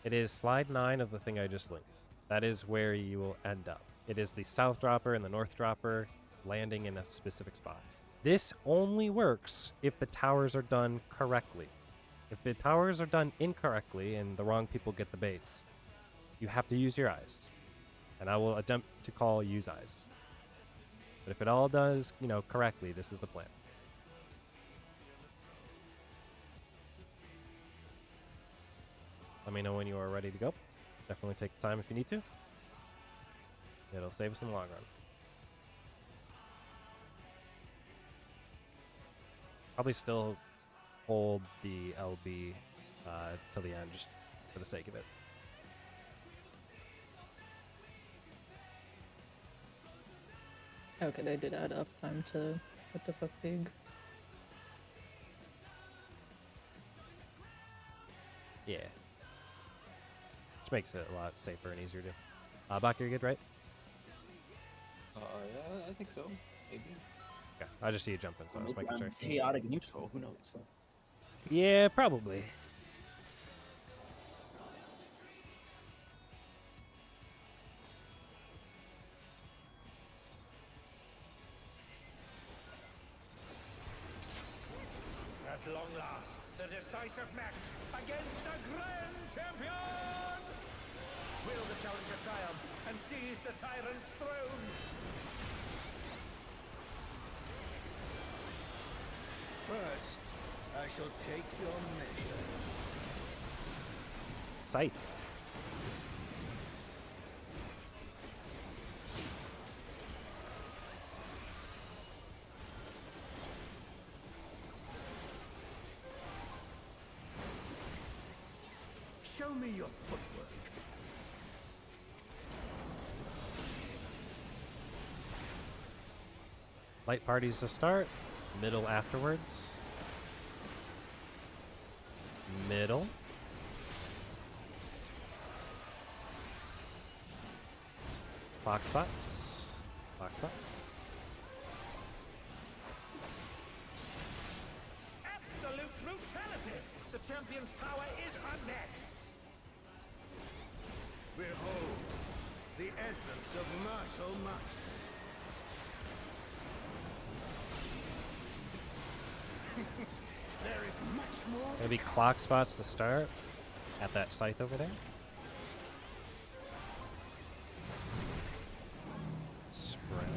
It is slide 9 of the thing I just linked. That is where you will end up. It is the south dropper and the north dropper landing in a specific spot. This only works if the towers are done correctly. If the towers are done incorrectly and the wrong people get the baits, you have to use your eyes. And I will attempt to call use eyes. But if it all does, correctly, this is the plan. Let me know when you are ready to go. Definitely take the time if you need to. It'll save us in the long run. Probably still hold the LB till the end, just for the sake of it. Okay, they did add up time to what the fuck big. Yeah. Which makes it a lot safer and easier to. Bach, you're good, right? Yeah, I think so. Maybe. Okay, I just see you jumping, so I was Maybe making I'm sure. chaotic neutral. Who knows? Yeah, probably. At long last, the decisive match against the Grand Champion! Will the challenger triumph and seize the tyrant's throne? First, I shall take your measure. Sight. Show me your footwork. Light parties to start. Middle afterwards. Middle. Clock spots. Clock spots. Absolute brutality! The champion's power is unmatched! Behold, the essence of martial mastery. There is much more. Gonna be clock spots to start at that scythe over there. Spread.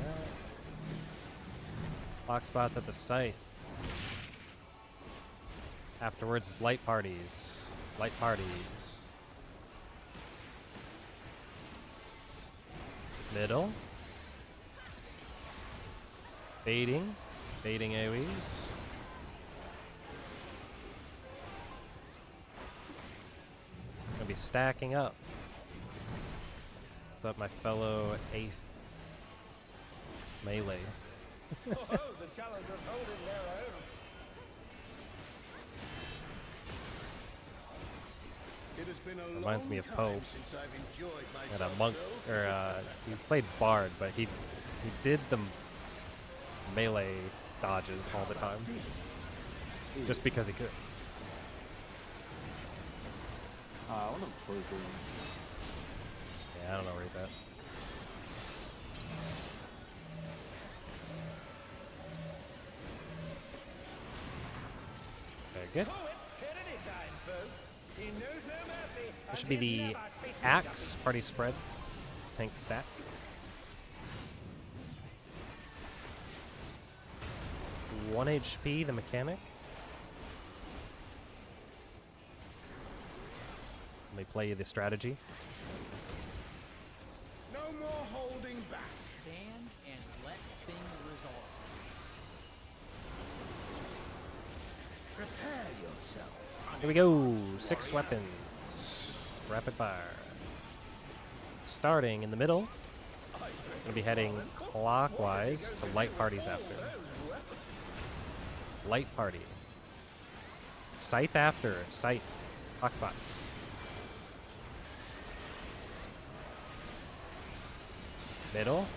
Clock spots at the scythe. Afterwards, light parties. Light parties. Middle. Baiting. Baiting AoEs. Gonna be stacking up. What's up, my fellow 8th melee? Oh, the challengers holding their own. It has been a Reminds long me of time Poe. since I've enjoyed Had a myself monk, so. or he played Bard, but he did the melee dodges all the time, just because he could. I want to close the room. Yeah, I don't know where he's at. Very good. Oh, it's tyranny time, folks. He knows no mercy. This should be the axe party spread tank stack. One HP, the mechanic. Let me play you the strategy. No more holding back. Stand and let things resolve. Prepare yourself. Here we go. 6 weapons. Rapid fire. Starting in the middle. Gonna be heading clockwise to light parties after. Light party. Scythe after. Scythe. Clock spots. Middle.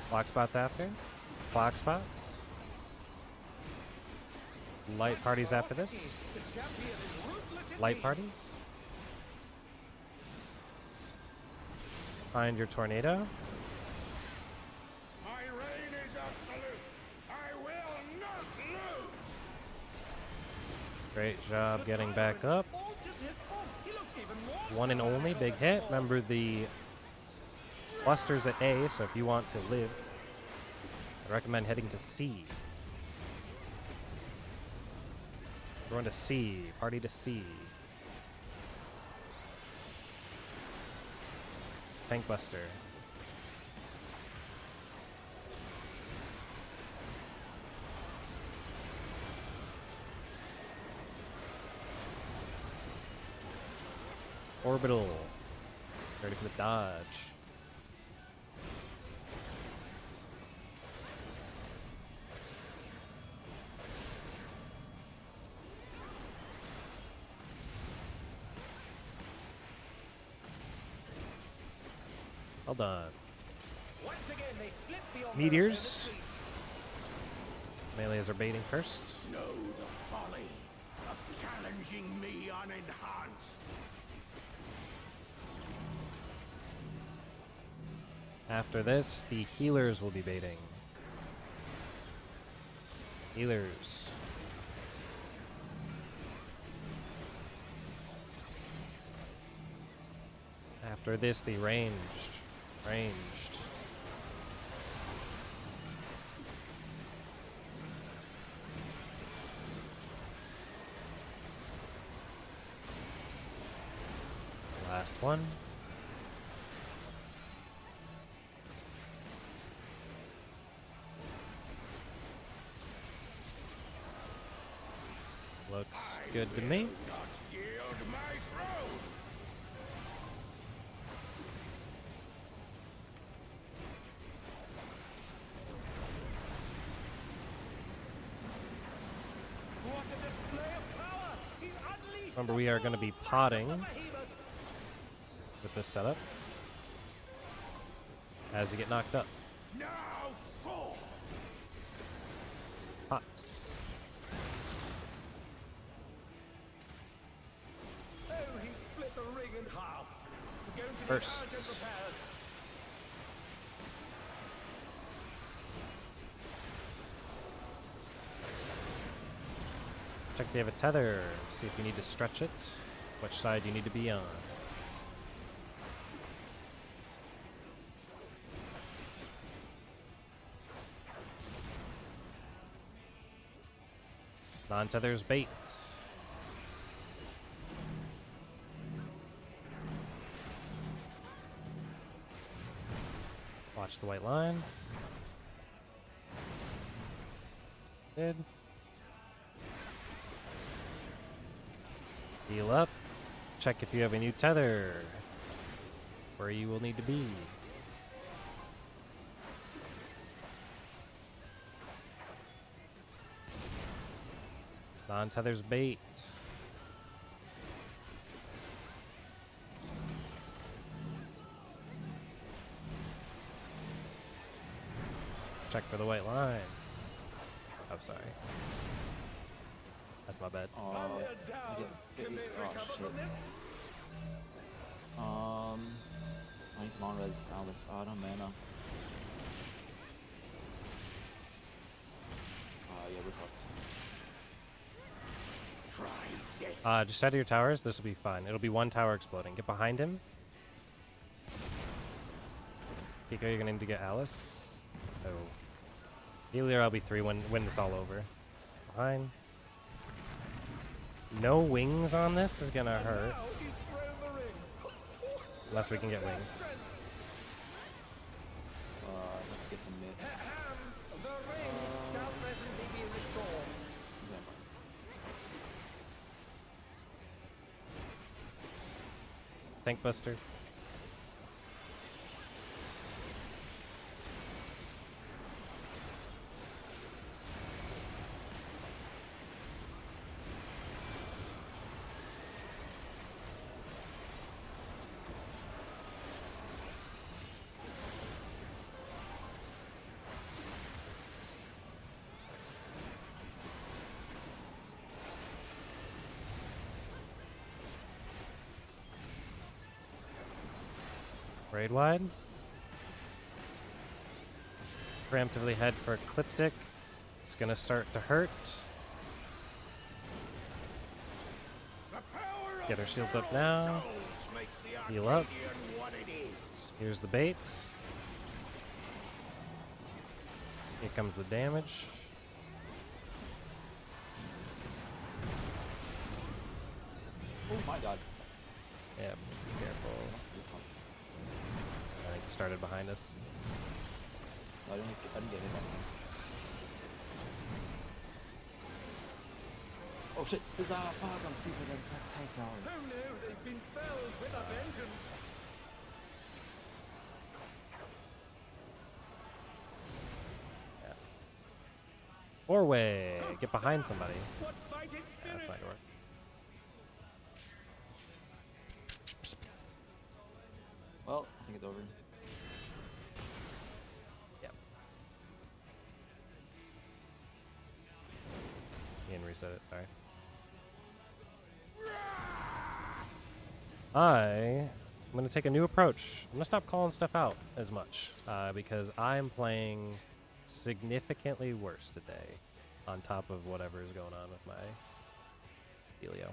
Clock spots after. Clock spots. Light parties after this. Light parties. Find your tornado. My reign is absolute. I will not lose. Great job getting back up. One and only, big hit. Remember the clusters at A, so if you want to live, I recommend heading to C. We're going to C. Party to C. Tank Buster. Orbital. Ready for the dodge. Well done. Once again, they slip beyond Meteors. Melees are baiting first. Know the folly of challenging me unenhanced. After this, the healers will be baiting. Healers. After this, the ranged. Ranged. Last one. Looks good to me. What a display of power! He's unleashed Remember, the we are going to full be might potting of the behemoth. with this setup as you get knocked up. Now fall. Pots. Oh, he split the ring in half. We're going to need First. urgent repairs. Check if you have a tether. See if you need to stretch it. Which side you need to be on. Non-tether's bait. Watch the white line. Good. Heal up. Check if you have a new tether. Where you will need to be. Non-tether's bait. Check for the white line. Oh, sorry. That's my bad. Oh, Under I down. get Can they oh, recover shit. from this? I need Monres, Alice, Autumn, Mana. Yeah, we're fucked. Try this. Just out of your towers. This will be fine. It'll be one tower exploding. Get behind him. Kiko, you're gonna need to get Alice. Oh. Healer, I'll be 3 when it's all over. Behind. No wings on this is gonna hurt. Now he's thrown the ring. Unless we can get wings. I have to get some mid. Ahem. The ring shall presently be restored. Vampire. Tank Buster. Raid wide. Preemptively head for Ecliptic. It's gonna start to hurt. The power of Get our shields up eternal now. souls makes the Heal up. Arcadian what it is. Here's the baits. Here comes the damage. Oh my god. Yeah, be careful. I think he started behind us. No, I didn't get hit by him. Oh shit, fuck, I'm stupid than tank tower. Who knew they've been felled with a vengeance? Yeah. 4-way. Get behind somebody. What fighting Yeah, spirit? that's not gonna work. Well, I think it's over. Yep. Ian reset it, sorry. I'm going to take a new approach. I'm going to stop calling stuff out as much because I'm playing significantly worse today. on top of whatever is going on with my Helio.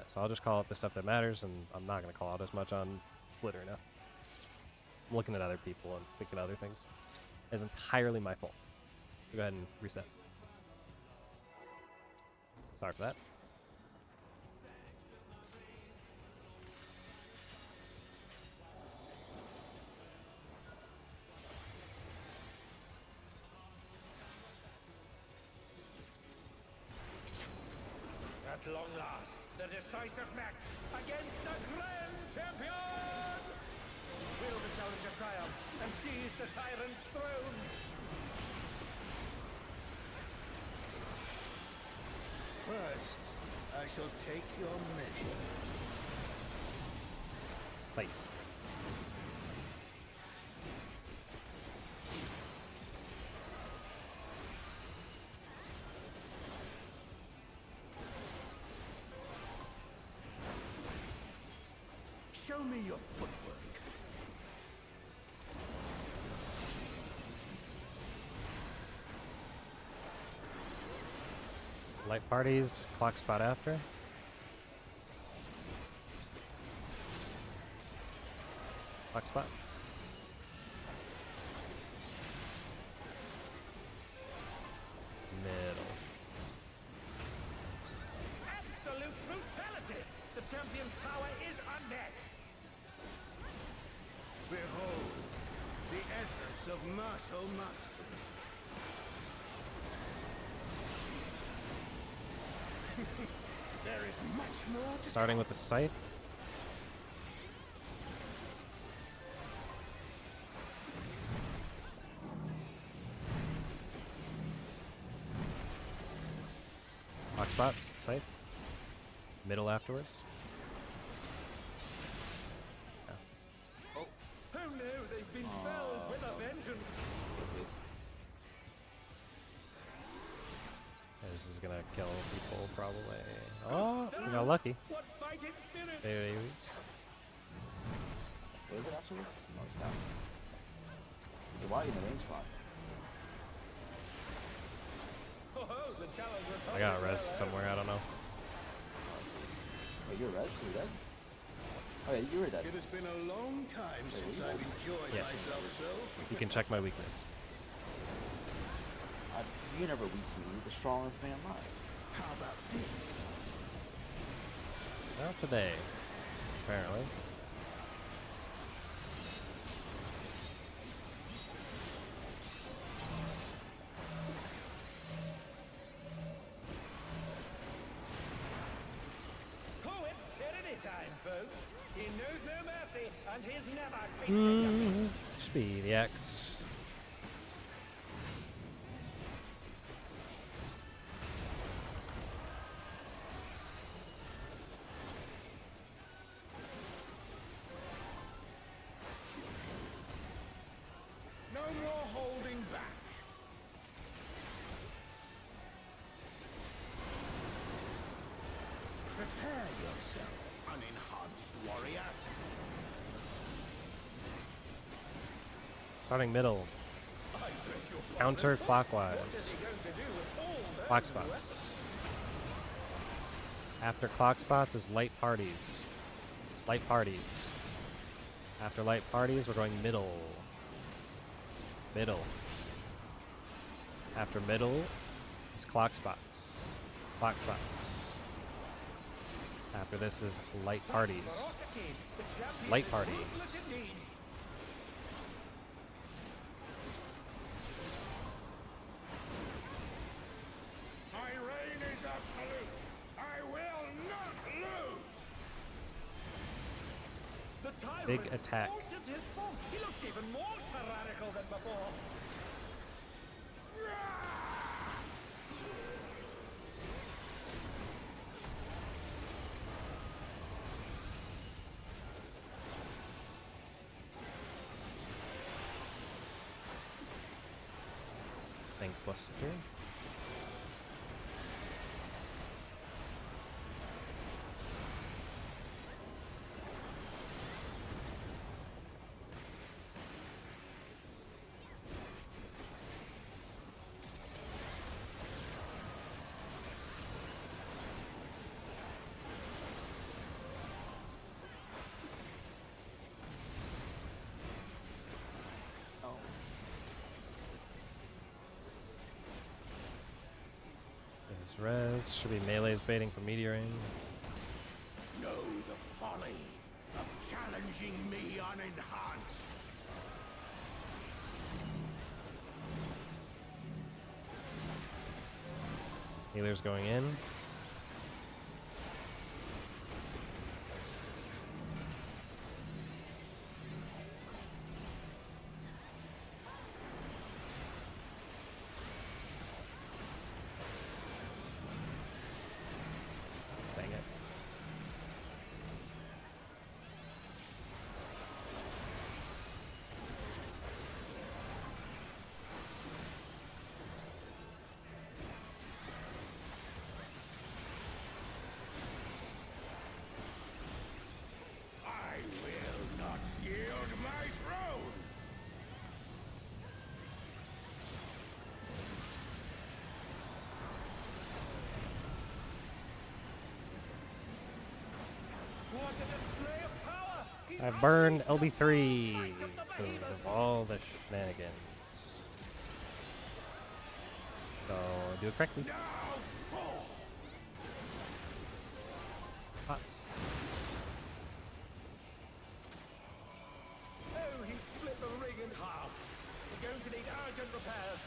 So I'll just call out the stuff that matters, and I'm not going to call out as much on Splitter now. I'm looking at other people and thinking other things. It's entirely my fault. Go ahead and reset. Sorry for that. At long last, the decisive match against the Grand Champion! Will the challenger triumph and seize the tyrant's throne? First, I shall take your measure. Sight. Show me your footwork. Light parties, clock spot after. Clock spot. Middle. Absolute brutality! The champion's power is unmatched! Behold, the essence of martial mastery. There is much more to Starting with the scythe. Clock spots, scythe. Middle afterwards. Who knew they've been felled with a vengeance? This is gonna kill people probably. Oh, we got lucky. What fighting spirit! There What is it afterwards? No, it's not. Why are you in the range spot? Oh, the challenger's I got rest somewhere, I don't know. Oh, you're red? You're dead? Oh yeah, you were dead. It has been a long time since I've enjoyed Yes. myself so. You can check my weakness. You never weak me. You're the strongest man alive. How about this? Not today, apparently. Oh, it's tyranny time, folks! He knows no mercy, and he's never tasted defeat. Should be the X. No more holding back. Prepare yourself, unenhanced warrior. Starting middle. Counterclockwise. Clock spots. After clock spots is light parties. Light parties. After light parties, we're going middle. Middle. After middle is clock spots. Clock spots. After this is light parties. Light parties. My reign is absolute. I will not lose. The tyrant Big attack. altered his form. He looks even more tyrannical than before. Think Buster. Res. Should be melee's baiting for meteoring. Know the folly of challenging me unenhanced. Healer's going in. Dang it. I will not yield my throne. What a display of power! He's I've burned unleashed the LB3 might of the because behemoth. of all the shenanigans. So do it correctly. Now fall. Pots. Oh, he split the ring in half. We're going to need urgent repairs.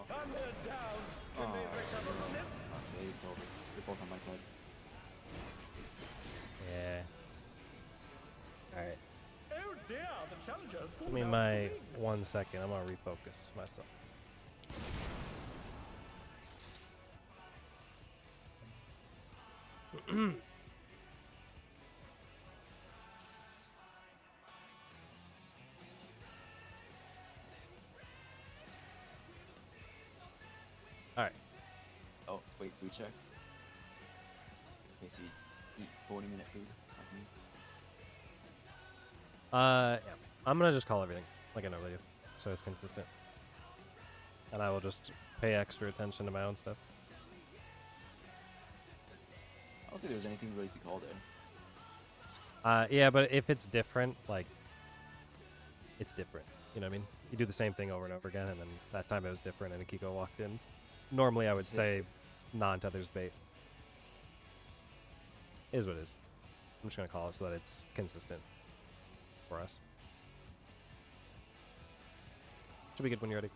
And they're down. Can they recover from this? Okay, it's over. They're both on my side. Yeah. Alright. Oh dear, the challengers Give me my 1 second. I'm gonna refocus myself. Alright. Oh, wait, food check. Okay, so you eat 40-minute food. Yeah. I'm gonna just call everything like I normally do, so it's consistent. And I will just pay extra attention to my own stuff. I don't think there was anything really to call there. Yeah, but if it's different, like, it's different. You know what I mean? You do the same thing over and over again, and then that time it was different, and Akiko walked in. Normally, I would say non-tethers bait. Is what it is. I'm just gonna call it so that it's consistent for us. Should be good when you're ready.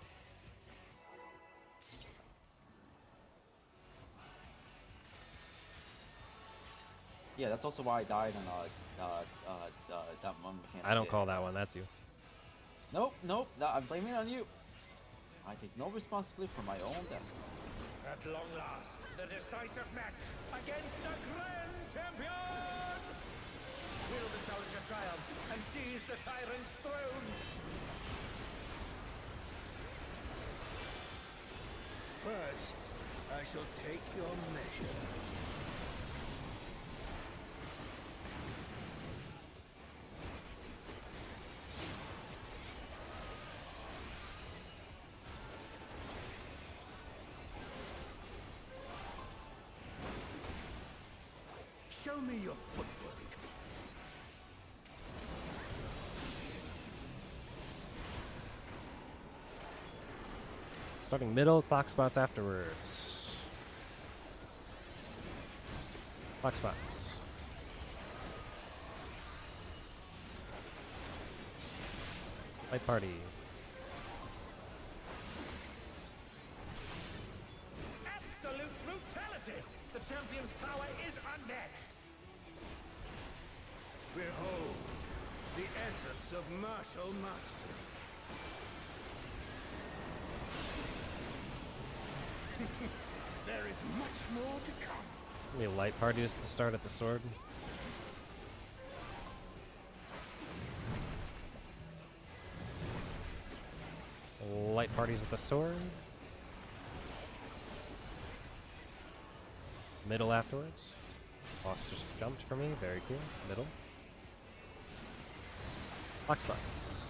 Yeah, that's also why I died on that one mechanic. I don't call that one. That's you. Nope, nope. I'm blaming it on you. I take no responsibility for my own death. At long last, the decisive match against the Grand Champion! Will the challenger triumph and seize the tyrant's throne? First, I shall take your measure. Show me your footwork. Starting middle, clock spots afterwards. Clock spots. Light party. Absolute brutality! The champion's power is unmatched! Behold, the essence of martial mastery. There is much more to come. Maybe a light party just to start at the sword. light parties at the sword. Middle afterwards. Boss just jumped for me. Very cool. Middle. Box spots.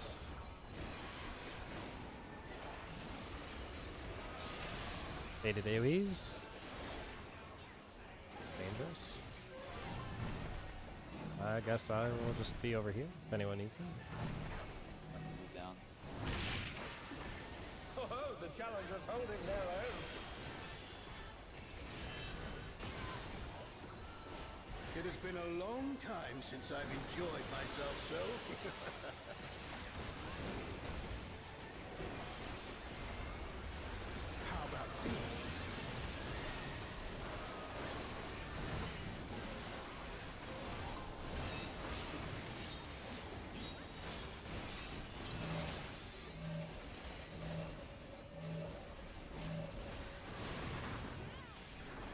Faded AoEs. Dangerous. I guess I will just be over here if anyone needs me. Move down. Ho ho, the challenger's holding their own. It has been a long time since I've enjoyed myself so. How about this?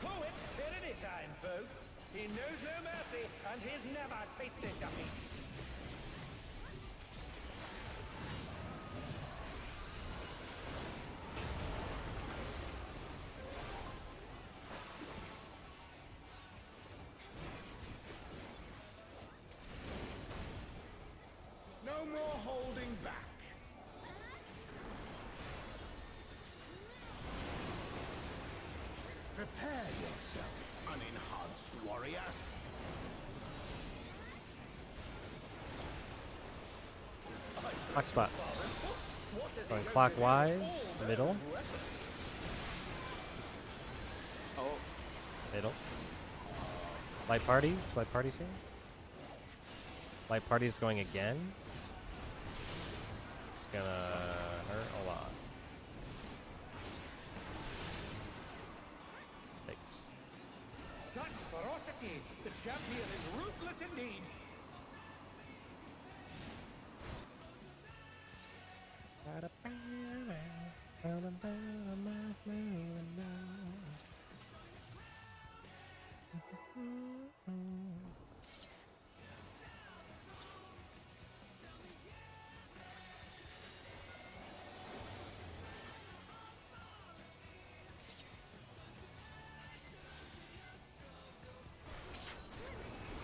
Oh, it's tyranny time, folks. He knows no mercy, and he's never tasted defeat. No more holding back. Prepare yourself, unenhanced warrior. Box spots. What is he Going going clockwise. to do? Middle. Oh, Middle. Light parties. Light parties here. Light parties going again. It's gonna hurt a lot. Thanks. Such ferocity! The champion is ruthless indeed!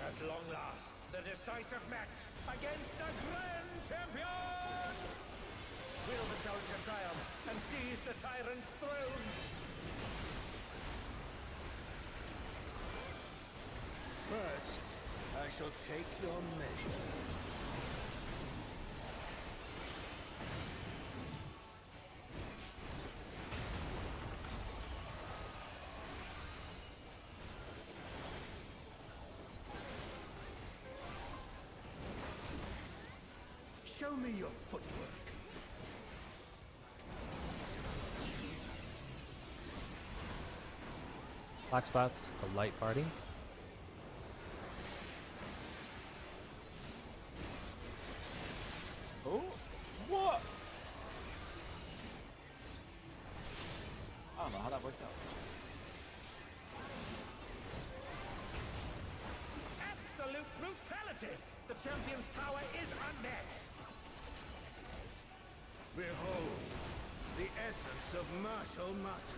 At long last, the decisive match against the Grand Champion! Will the challenger triumph and seize the tyrant's throne? First, I shall take your measure. Show me your footwork. Black spots to light party. oh, what? I don't know how that worked out. Absolute brutality! The champion's power is unmatched! Behold, the essence of martial must.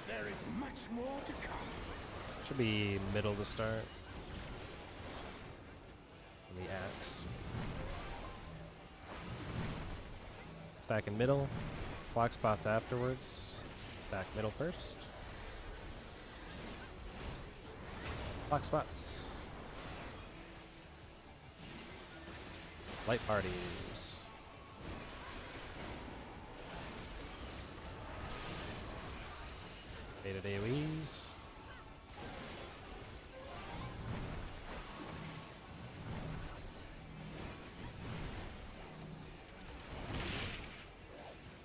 There is much more to come. Should be middle to start. And the axe. Stack in middle. Block spots afterwards. Stack middle first. Block spots. Light parties. Faded AoEs.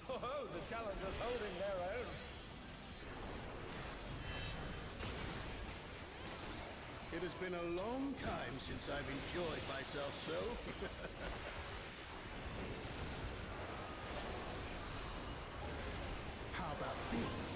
Ho ho, the challenger's holding their own. It has been a long time since I've enjoyed myself so. How about this?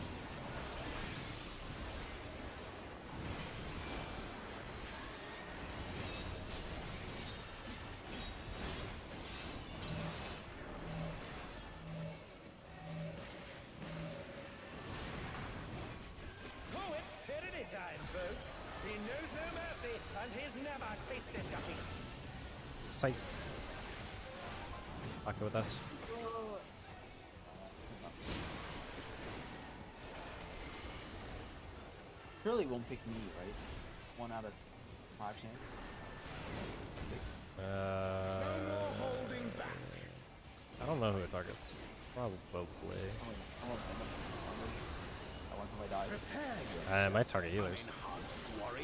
and he's never tasted defeat. Sight. Fuck it with us. Surely won't pick me, right? 1 out of 5 chance. 6. I don't know who it targets. Probably. I want if I die. I might target healers. Warrior.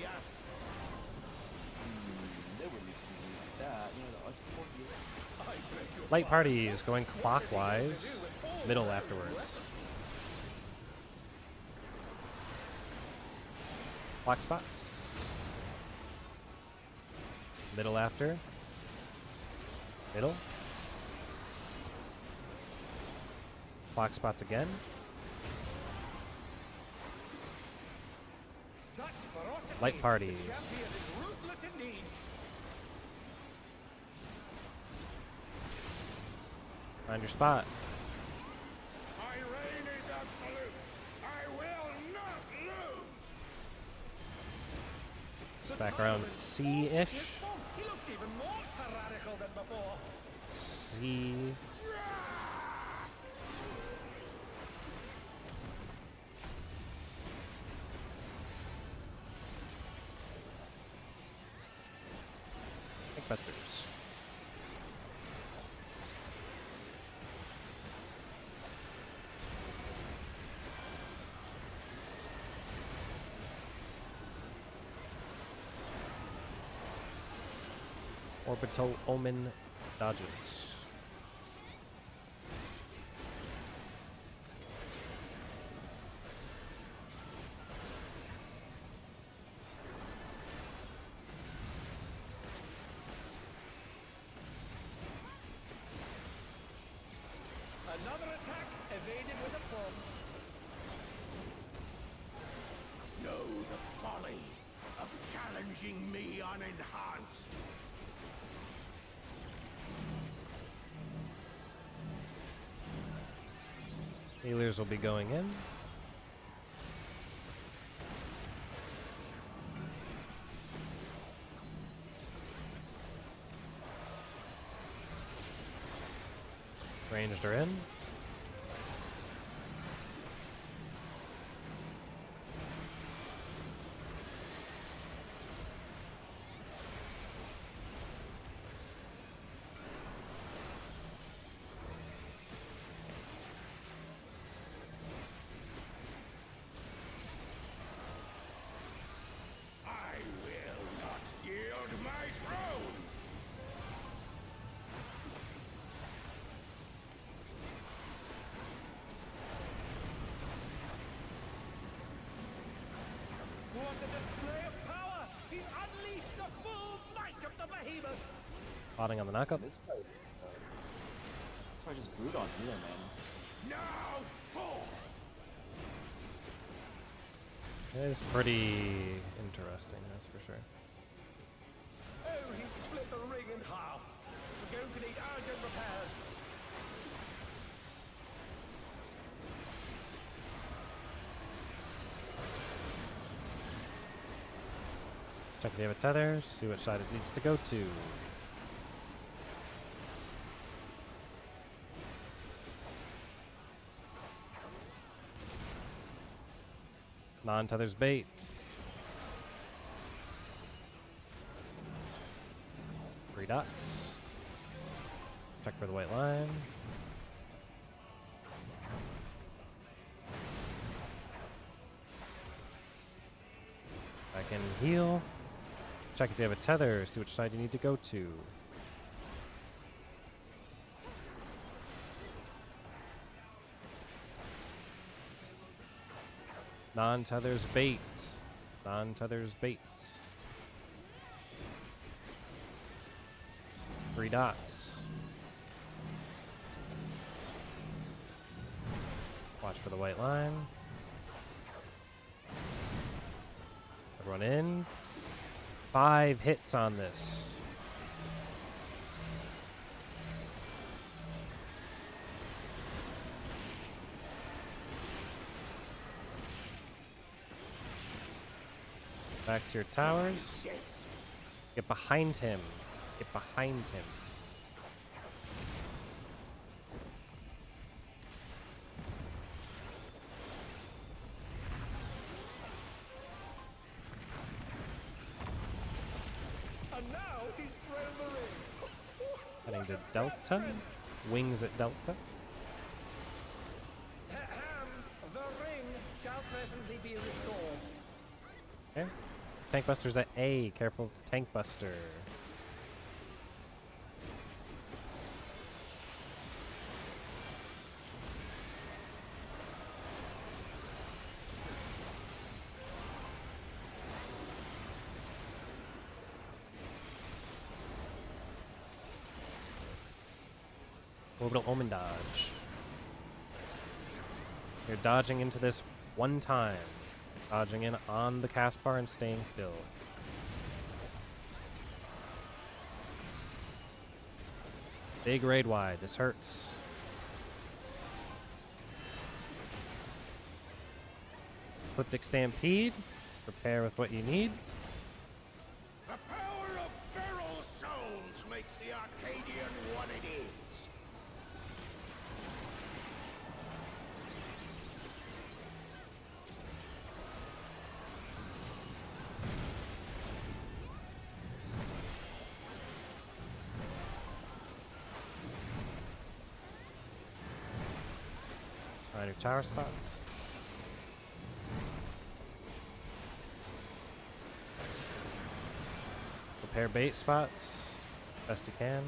They wouldn't be something like that. You know, us 4 healers. Light parties going clockwise. Middle afterwards. Clock spots. Middle after. Middle. Clock spots again. Such ferocity. Light party. The champion is ruthless indeed. Find your spot. My reign is absolute. I will not lose. Just back around C-ish. He looks even more tyrannical than before. C. Busters. Orbital Omen dodges. Another attack evaded with a bomb. Know the folly of challenging me unenhanced. Healers will be going in. Ranged are in. I will not yield my throne. What a display of power! He's unleashed the full might of the behemoth! Plotting on the knockup. This fight just brewed on healer, man. Now fall. It is pretty interesting, that's for sure. Oh, he split the ring in half. We're going to need urgent repairs. Check if they have a tether, see which side it needs to go to. Non-tether's bait. Three dots. Check for the white line. Back in heal. Check if you have a tether, see which side you need to go to. Non-tether's bait. Non-tether's bait. 3 dots. Watch for the white line. Everyone in. 5 hits on this. Back to your towers. Yes, Get behind him. Get behind him. And now he's thrown the ring. Heading to Delta. Wings at Delta. The ring shall presently be restored. Okay. Tank Buster's at A. Careful of the Tank Buster. Orbital Omen dodge. You're dodging into this one time. Dodging in on the cast bar and staying still. Big raid wide. This hurts. Ecliptic Stampede. Prepare with what you need. The power of feral souls makes the Arcadian what it is. Find your tower spots. Prepare bait spots. Best you can.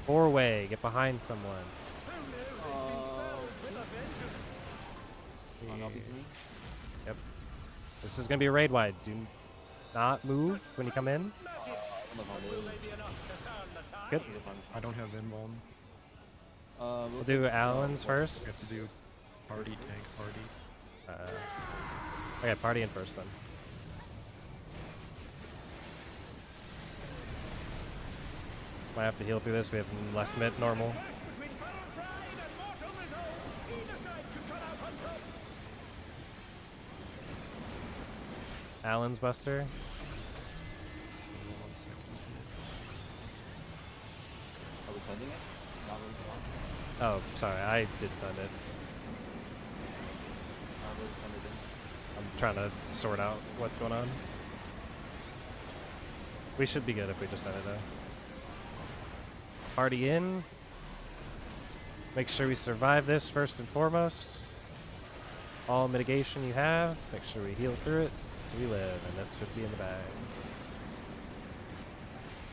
Four-way. Get behind someone. I'll be three. Yep. This is going to be a raid wide. Do not move when you come in. Good. I don't have invuln. We'll do Allen's We have first. to do party, tank, party. Okay, party in first then. Might have to heal through this. We have less mid normal. Between Feral Pride and Mortal Resolve, either side could come out on top. Allen's Buster. Are we sending it? Not really once. Oh, sorry. I did send it. Not really send it in. I'm trying to sort out what's going on. We should be good if we just send it though. Party in. Make sure we survive this first and foremost. All mitigation you have. Make sure we heal through it so we live, and this should be in the bag.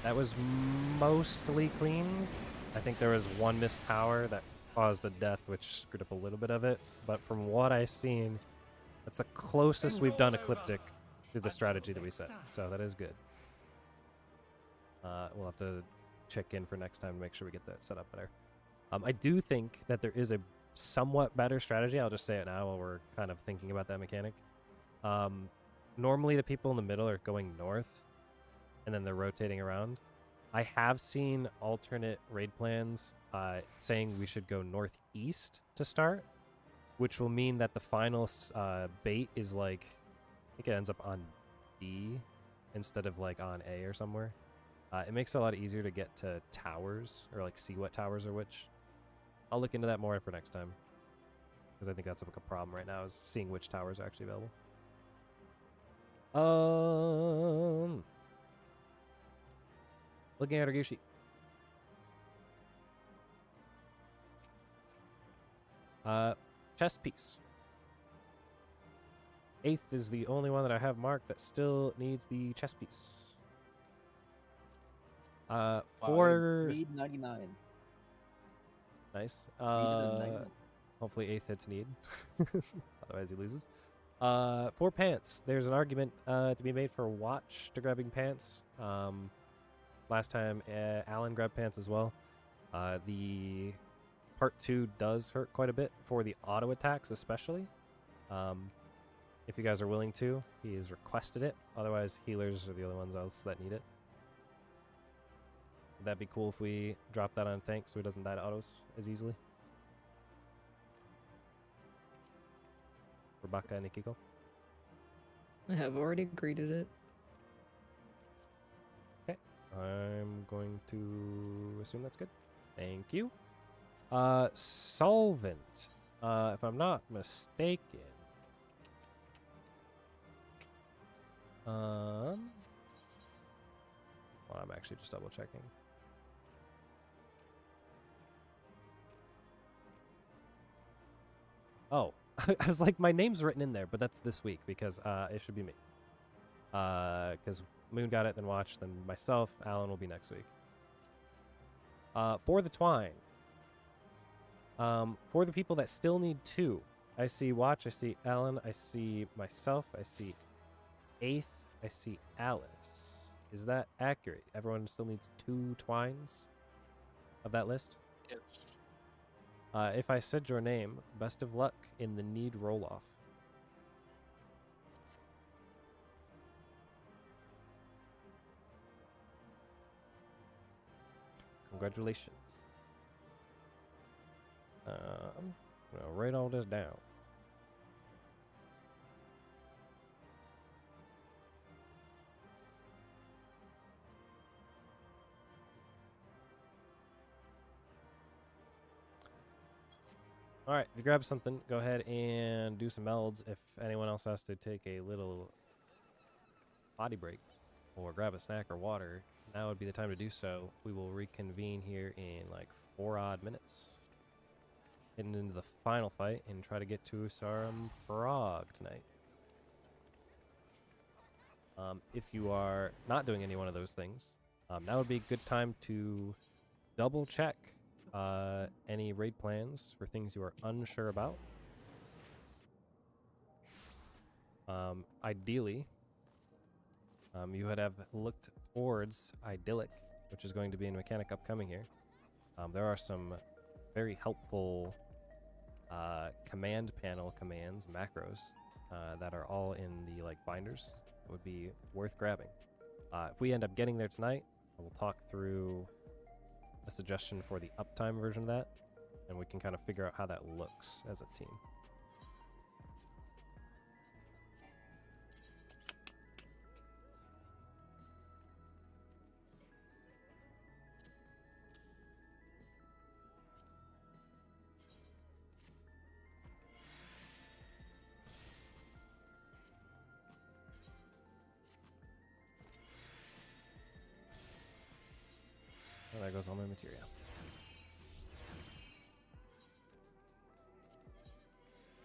That was mostly clean. I think there was one missed tower that caused a death, which screwed up a little bit of it. But from what I've seen, that's the closest we've done Ecliptic to the strategy that we set. So that is good. We'll have to check in for next time to make sure we get that set up better. I do think that there is a somewhat better strategy. I'll just say it now while we're kind of thinking about that mechanic. Normally the people in the middle are going north, and then they're rotating around. I have seen alternate raid plans saying we should go northeast to start, which will mean that the final bait is like, I think it ends up on B instead of like on A or somewhere. It makes it a lot easier to get to towers, or like see what towers are which. I'll look into that more for next time, because I think that's like a problem right now, is seeing which towers are actually available. Looking at our gear sheet. Chest piece. 8th is the only one that I have marked that still needs the chest piece. For Need 99. nice. 99. Hopefully 8th hits need. Otherwise he loses. For pants, there's an argument to be made for watch to grabbing pants. Last time Alan grabbed pants as well. The part 2 does hurt quite a bit for the auto attacks, especially. If you guys are willing to, he has requested it. Otherwise, healers are the only ones else that need it. Would that be cool if we drop that on a tank so he doesn't die to autos as easily? Rebecca and Ikiko. I have already greeted it. Okay. I'm going to assume that's good. Thank you. Solvent. If I'm not mistaken. Well, I'm actually just double checking. Oh, I was like, my name's written in there, but that's this week because it should be me. Because Moon got it, then Watch, then myself. Alan will be next week. For the twine. For the people that still need 2, I see Watch, I see Alan, I see myself, I see Eighth, I see Alice. Is that accurate? Everyone still needs 2 twines of that list? Yes. If I said your name, best of luck in the need roll-off. Congratulations. I'm gonna write all this down. All right, if you grab something, go ahead and do some melds. If anyone else has to take a little body break or grab a snack or water, now would be the time to do so. We will reconvene here in like 4 odd minutes. Heading into the final fight and try to get to some Prague tonight. If you are not doing any one of those things, now would be a good time to double check any raid plans for things you are unsure about. Ideally, you would have looked towards Idyllic, which is going to be in mechanic upcoming here. There are some very helpful command panel commands, macros, that are all in the like binders. It would be worth grabbing. If we end up getting there tonight, I will talk through a suggestion for the uptime version of that, and we can kind of figure out how that looks as a team. Oh, there goes all my material.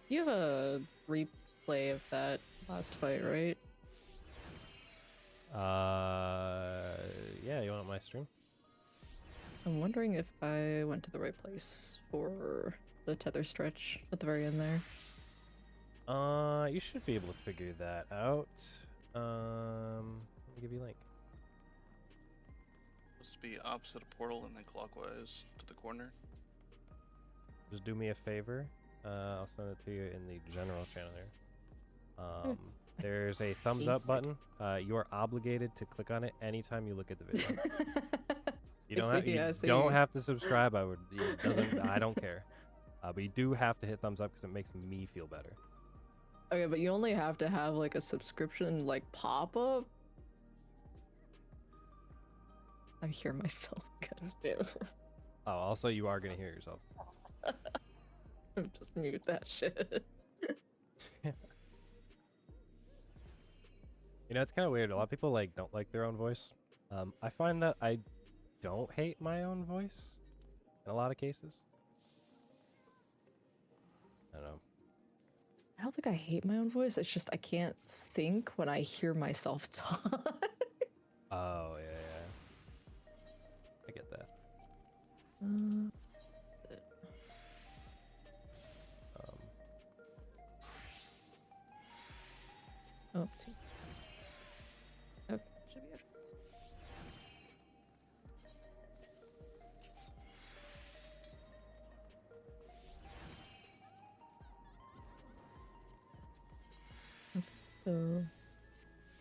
You have a replay of that last fight, right? Yeah, you want my stream? I'm wondering if I went to the right place for the tether stretch at the very end there. You should be able to figure that out. Let me give you a link. Supposed to be opposite a portal and then clockwise to the corner. Just do me a favor. I'll send it to you in the general channel here. There's a thumbs up button. You are obligated to click on it anytime you look at the video. You don't have to subscribe. It doesn't. I don't care. But you do have to hit thumbs up because it makes me feel better. Okay, but you only have to have like a subscription like pop up. I hear myself. God damn. Oh, also you are gonna hear yourself. Just mute that shit. You know, it's kind of weird. A lot of people like don't like their own voice. I find that I don't hate my own voice in a lot of cases. I don't know. I don't think I hate my own voice. It's just I can't think when I hear myself talk. Oh yeah. I get that. Oh, two. Okay, should be after this. Okay, so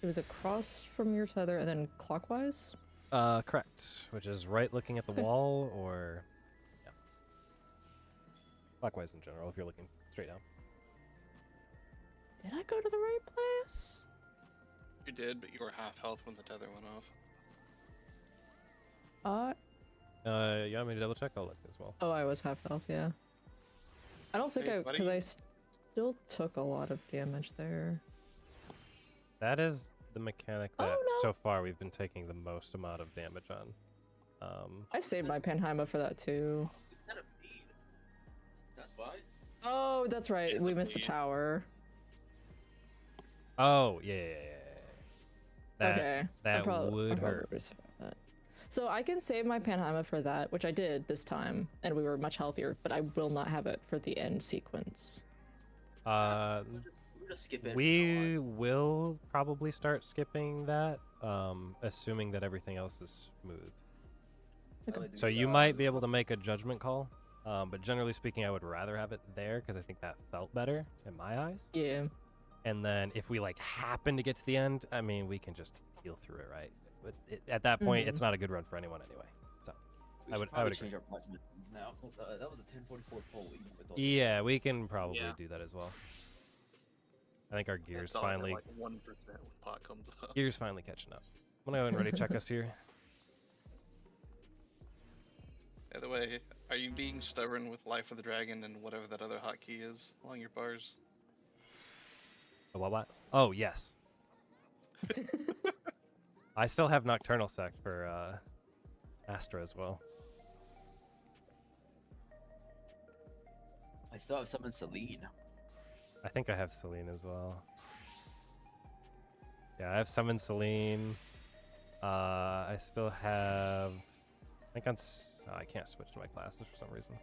it was across from your tether and then clockwise? Correct. Which is right looking at the wall, or yeah, clockwise in general if you're looking straight down. Did I go to the right place? You did, but you were half health when the tether went off. Uh, You want me to double check? I'll look as well. oh, I was half health, yeah. I don't think Hey, because buddy. I still took a lot of damage there. That is the mechanic Oh, that no. so far we've been taking the most amount of damage on. I saved my Panheima for that too. Is that a bead? That's why. Oh, that's right. Yeah, We the missed a bleed. tower. Oh yeah. That Okay. I that probably would hurt. would've saved that. So I can save my Panheima for that, which I did this time, and we were much healthier, but I will not have it for the end sequence. Uh, We'll just skip it. we will probably start skipping that, assuming that everything else is smooth. So you might be able to make a judgment call, but generally speaking, I would rather have it there because I think that felt better in my eyes. Yeah. And then if we like happen to get to the end, I mean, we can just heal through it, right? But at that point, it's not a good run for anyone anyway. So I would agree. change our placement now because that was a 1044 fully. With all Yeah, we can probably Yeah. do that as well. I think our gears It's all at, finally like 1% when pot comes up. gears finally catching up. I'm gonna go ahead and ready check us here. By the way, are you being stubborn with Life of the Dragon and whatever that other hotkey is along your bars? What? Oh yes. I still have Nocturnal Sect for Astra as well. I still have summoned Celine. I think I have Celine as well. Yeah, I have summoned Celine. I still have. I think I can't switch to my classes for some reason.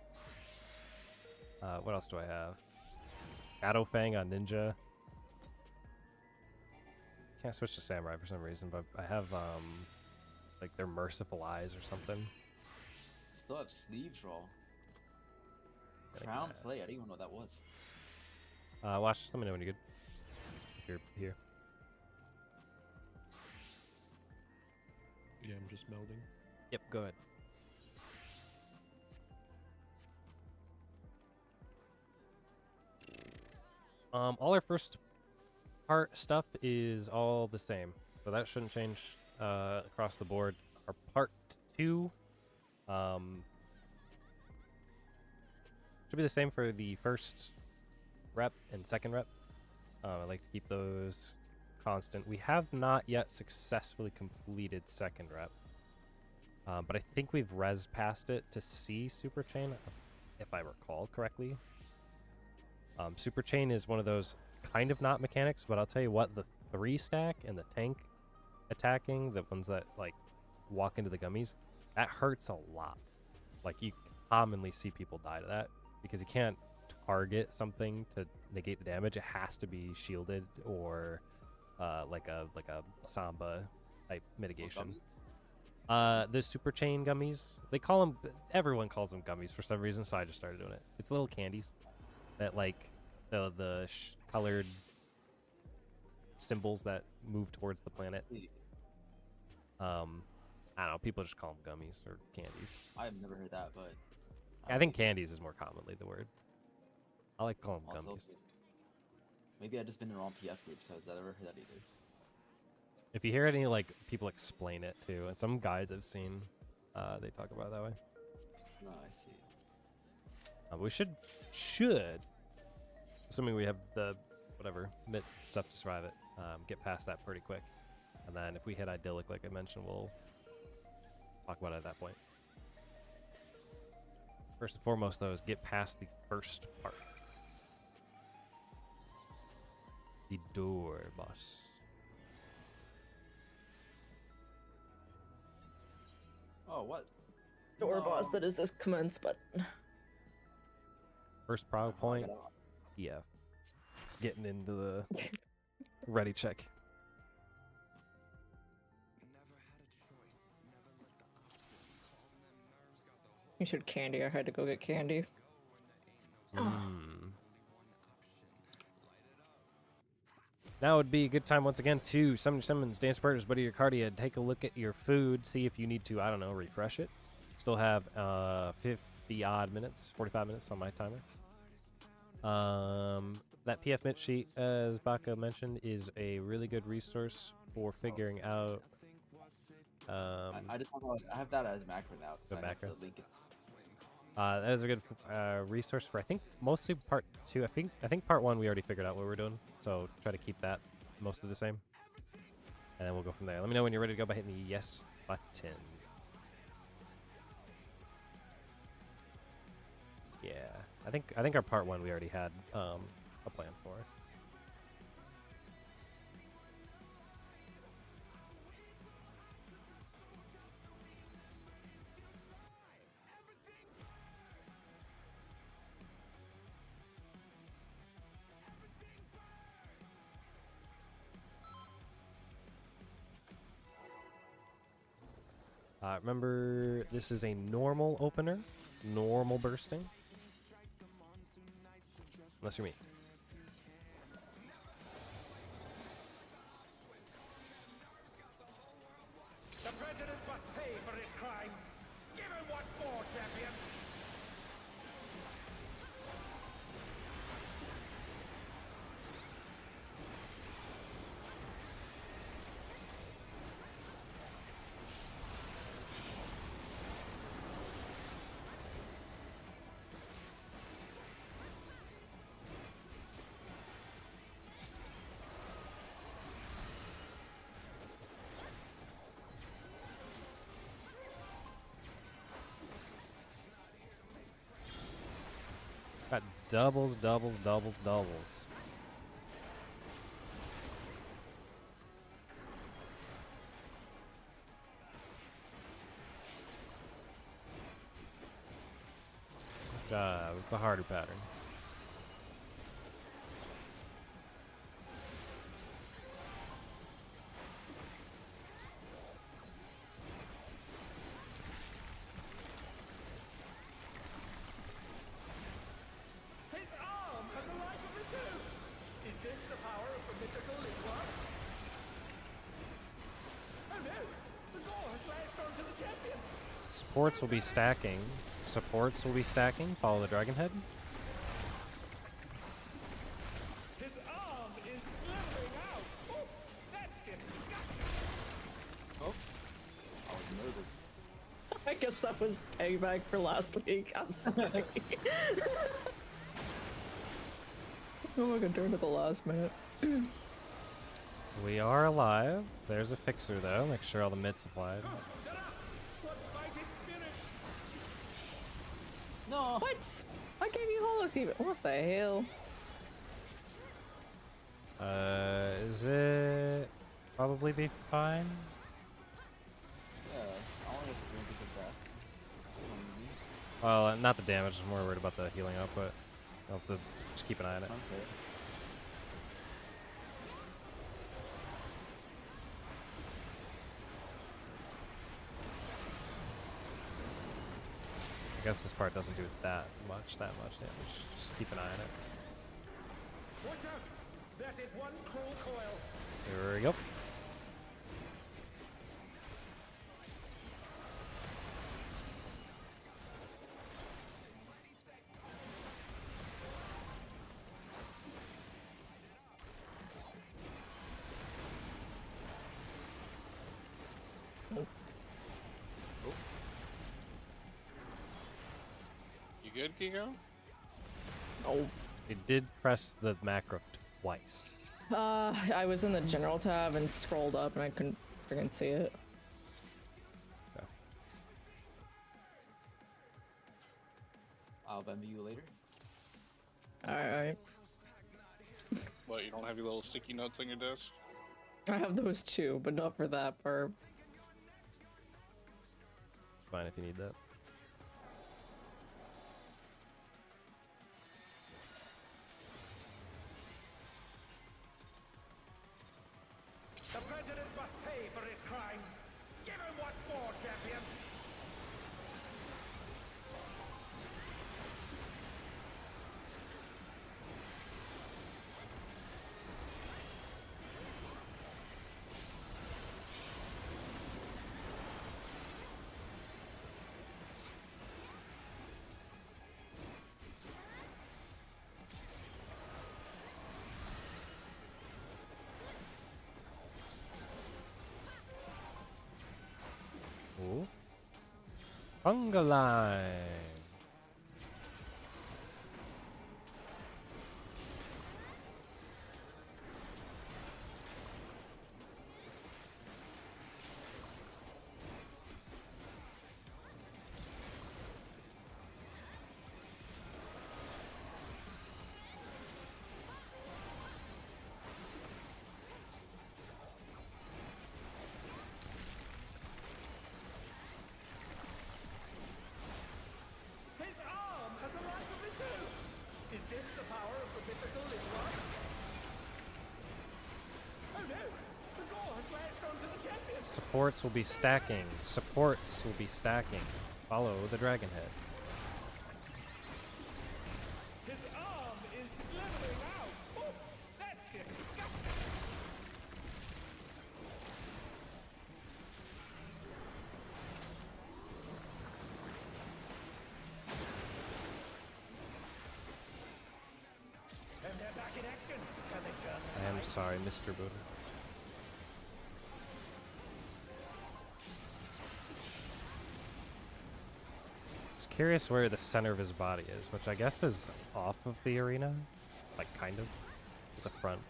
What else do I have? Shadowfang on Ninja. Can't switch to Samurai for some reason, but I have like their Merciful Eyes or something. Still have sleeves roll. Gotta Crown get that. play. I didn't even know what that was. Watch. Just let me know when you're good. If you're here. Yeah, I'm just melding. Yep. Go ahead. All our first part stuff is all the same, so that shouldn't change across the board. Our part 2 should be the same for the first rep and second rep. I like to keep those constant. We have not yet successfully completed second rep, but I think we've res past it to see Super Chain, if I recall correctly. Super Chain is one of those kind of not mechanics, but I'll tell you what, the 3 stack and the tank attacking, the ones that like walk into the gummies, that hurts a lot. Like you commonly see people die to that because you can't target something to negate the damage. It has to be shielded or like a Samba type mitigation. The Super Chain gummies, they call them, everyone calls them gummies for some reason, so I just started doing it. It's little candies that like the colored symbols that move towards the planet. I don't know, people just call them gummies or candies. I've never heard that, but I think candies is more commonly the word. I like calling them also, gummies. maybe I've just been in the wrong PF group, so I've never heard that either. If you hear any like people explain it too, and some guides I've seen, they talk about it that way. No, I see. We should, assuming we have the whatever mid stuff to survive it, get past that pretty quick, and then if we hit idyllic, like I mentioned, we'll talk about it at that point. First and foremost, though, is get past the first part, the door boss. Oh, what? Door No. boss that is this commence button. First prog Oh, point, get out. yeah. Getting into the ready check. You should candy. I had to go get candy. Now would be a good time once again to summons, dance partners, buddy your cardia. Take a look at your food, see if you need to, I don't know, refresh it. Still have 50 odd minutes, 45 minutes on my timer. That PF Mint sheet, as Baka mentioned, is a really good resource for figuring out I just want to. I have that as macro now. the so I have to macro. link it. That is a good resource for I think mostly part 2. I think part 1 we already figured out what we're doing, so try to keep that mostly the same, and then we'll go from there. Let me know when you're ready to go by hitting the yes button. Yeah, I think our part 1 we already had a plan for. Remember, this is a normal opener, normal bursting. Unless you're me. The president must pay for his crimes. Give him what for, champion? Got doubles, doubles, doubles, doubles. Good job. It's a harder pattern. His arm has a life of its own. Is this the power of the mythical Lingua? Oh no! The gore has latched onto the champion. Supports will be stacking. Supports will be stacking. Follow the dragon head. His arm is slithering out. Oh, that's disgusting. Oh, I was murdered. I guess that was payback for last week. I'm sorry. Oh my god, turn at the last minute. We are alive. There's a fixer though. Make sure all the mids applied. What fighting spirit? No. What? I gave you Hollow Season. What the hell? Is it probably be fine? Yeah, I only have to drink is of death. Well, not the damage. I'm more worried about the healing output. I'll have to just keep an eye on it. I'm safe. I guess this part doesn't do that much damage. Just keep an eye on it. Watch out! That is one cruel coil. Here we go. You good, Kiko? Oh. It did press the macro twice. I was in the general tab and scrolled up and I couldn't freaking see it. Okay. I'll bend you later. Alright. What, you don't have your little sticky notes on your desk? I have those too, but not for that part. Fine if you need that. The president must pay for his crimes. Give him what for, champion. Funga line. His arm has a life of its own! Is this the power of the mythical in one? Oh no! The gore has latched onto the champion! Supports will be stacking. Supports will be stacking. Follow the dragon head. His arm is slithering out! Oh, that's disgusting! And they're back in action! Can they turn the I am tide? sorry, Mr. Buddha. Just curious where the center of his body is, which I guess is off of the arena. Like, kind of. The front.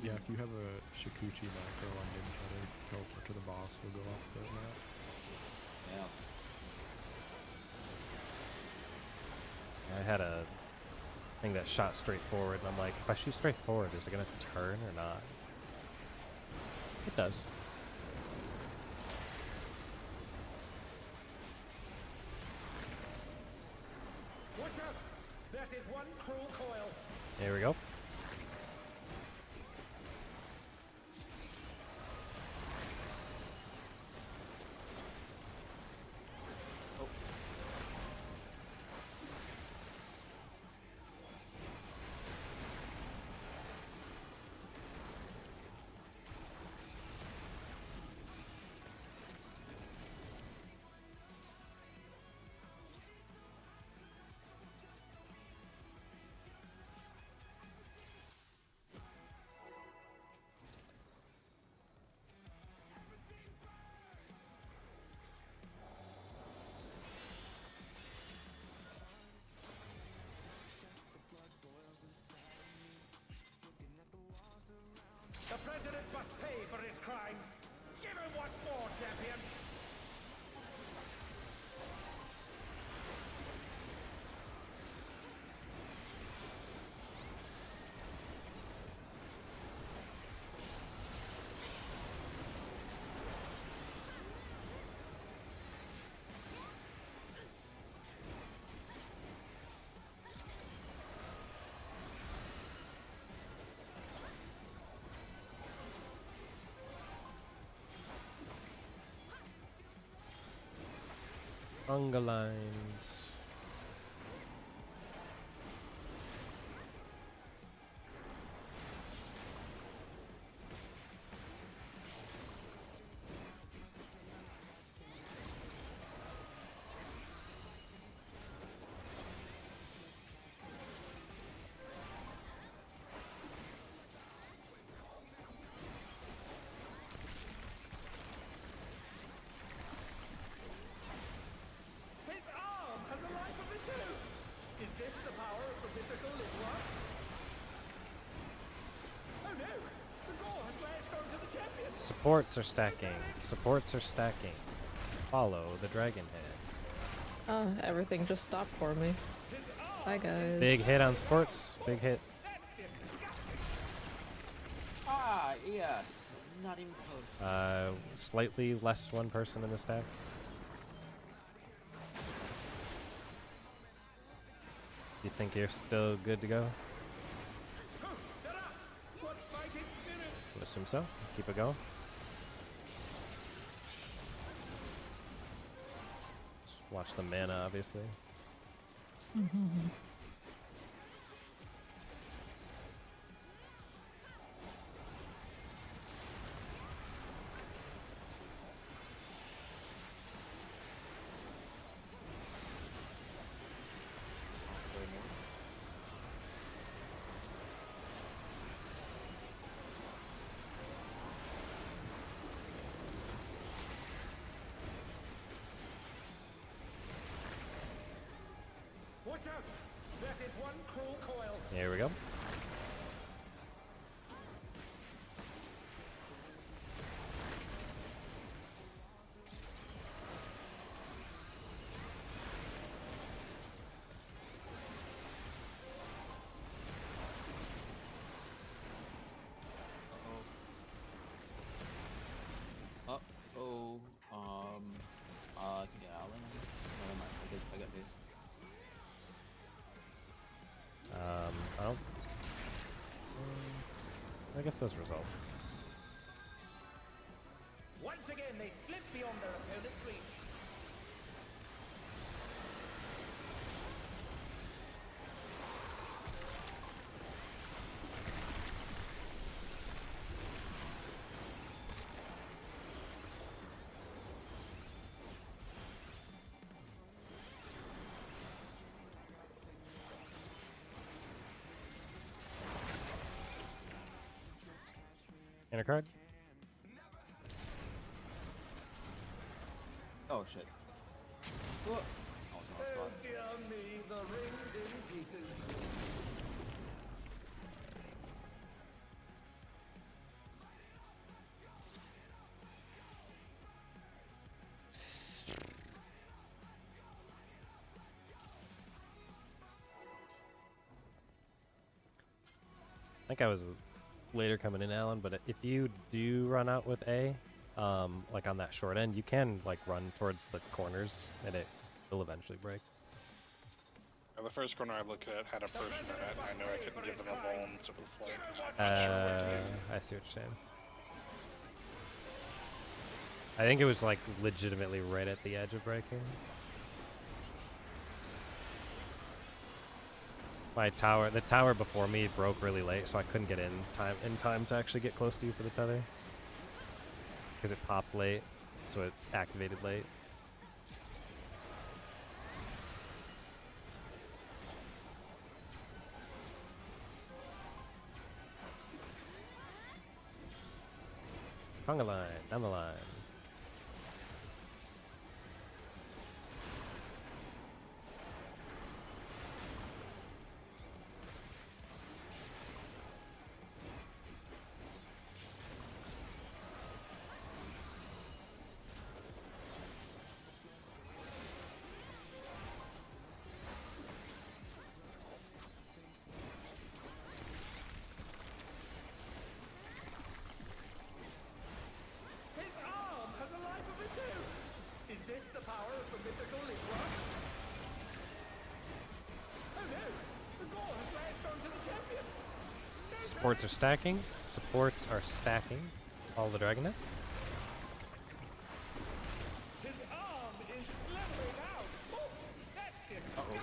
Yeah, if you have a Shikuchi macro on Ninja to teleport to the boss, will go off the map. Yeah. I had a thing that shot straight forward, and I'm like, if I shoot straight forward, is it going to turn or not? It does. Watch out! That is one cruel coil! There we go. The president must pay for his crimes! Give him what more, champion! Funga lines. His arm has a life of its own! Is this the power of the mythical in one? Oh no! The gore has latched onto the champion! Supports are stacking. Supports are stacking. Follow the dragon head. Oh, everything just stopped for me. His arm Bye, guys. Big hit on supports. Big hit. That's disgusting! Ah, yes. Not even close. Slightly less one person in the stack. You think you're still good to go? What fighting spirit! Would assume so. Keep it going. Just watch the mana, obviously. Watch out! That is one cruel coil. Here we go. Uh-oh. I can get Alan, I guess. Never mind, I got this. I don't. I guess those resolve. Once again, they slip beyond their opponent's reach. Inner card. Oh shit. What? Oh, no, it's Oh fine. dear me, the ring's in pieces. I think I was later coming in, Alan, but if you do run out with A, like on that short end, you can like run towards the corners and it will eventually break. The first corner I looked at had a person in it. I know I couldn't give them a bone, so it was like, I'm not sure what to do. I see what you're saying. I think it was like legitimately right at the edge of breaking. My tower, the tower before me broke really late, so I couldn't get in time to actually get close to you for the tether. Because it popped late, so it activated late. Conga line, down the line. His arm has a life of its own. Is this the power of the mythical Libra? Oh no, the gore has latched onto the champion. Supports are stacking. Supports are stacking. All the Dragonet. His arm is slithering out. Oh, that's disgusting.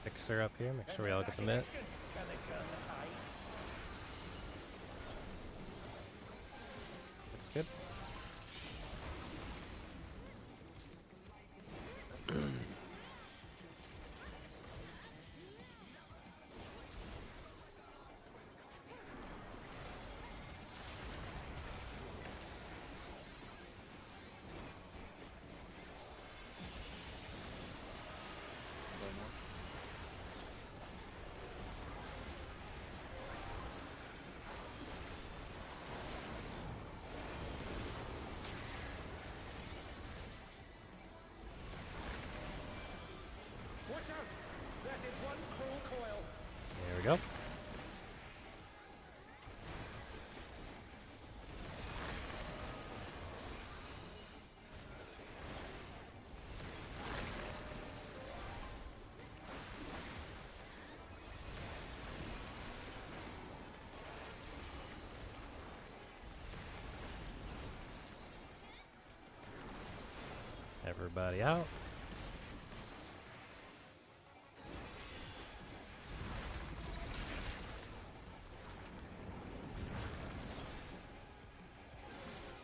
Fixer up here. Make sure we all get the mitt. Can they turn the tide? Looks good. Watch out! That is one cruel coil. There we go. Everybody out.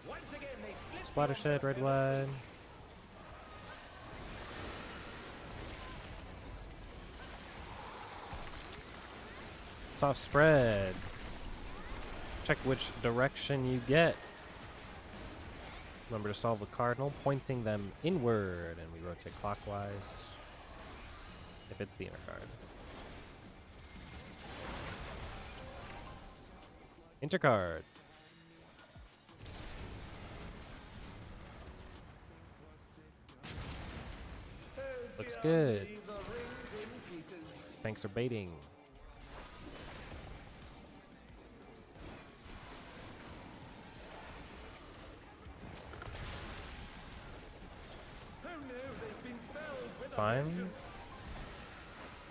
Once again, they slip Splatter shed, red wide. Soft spread. Check which direction you get. Remember to solve the cardinal, pointing them inward, and we rotate clockwise if it's the inner card. Intercard. Looks good. Thanks for baiting. Fine.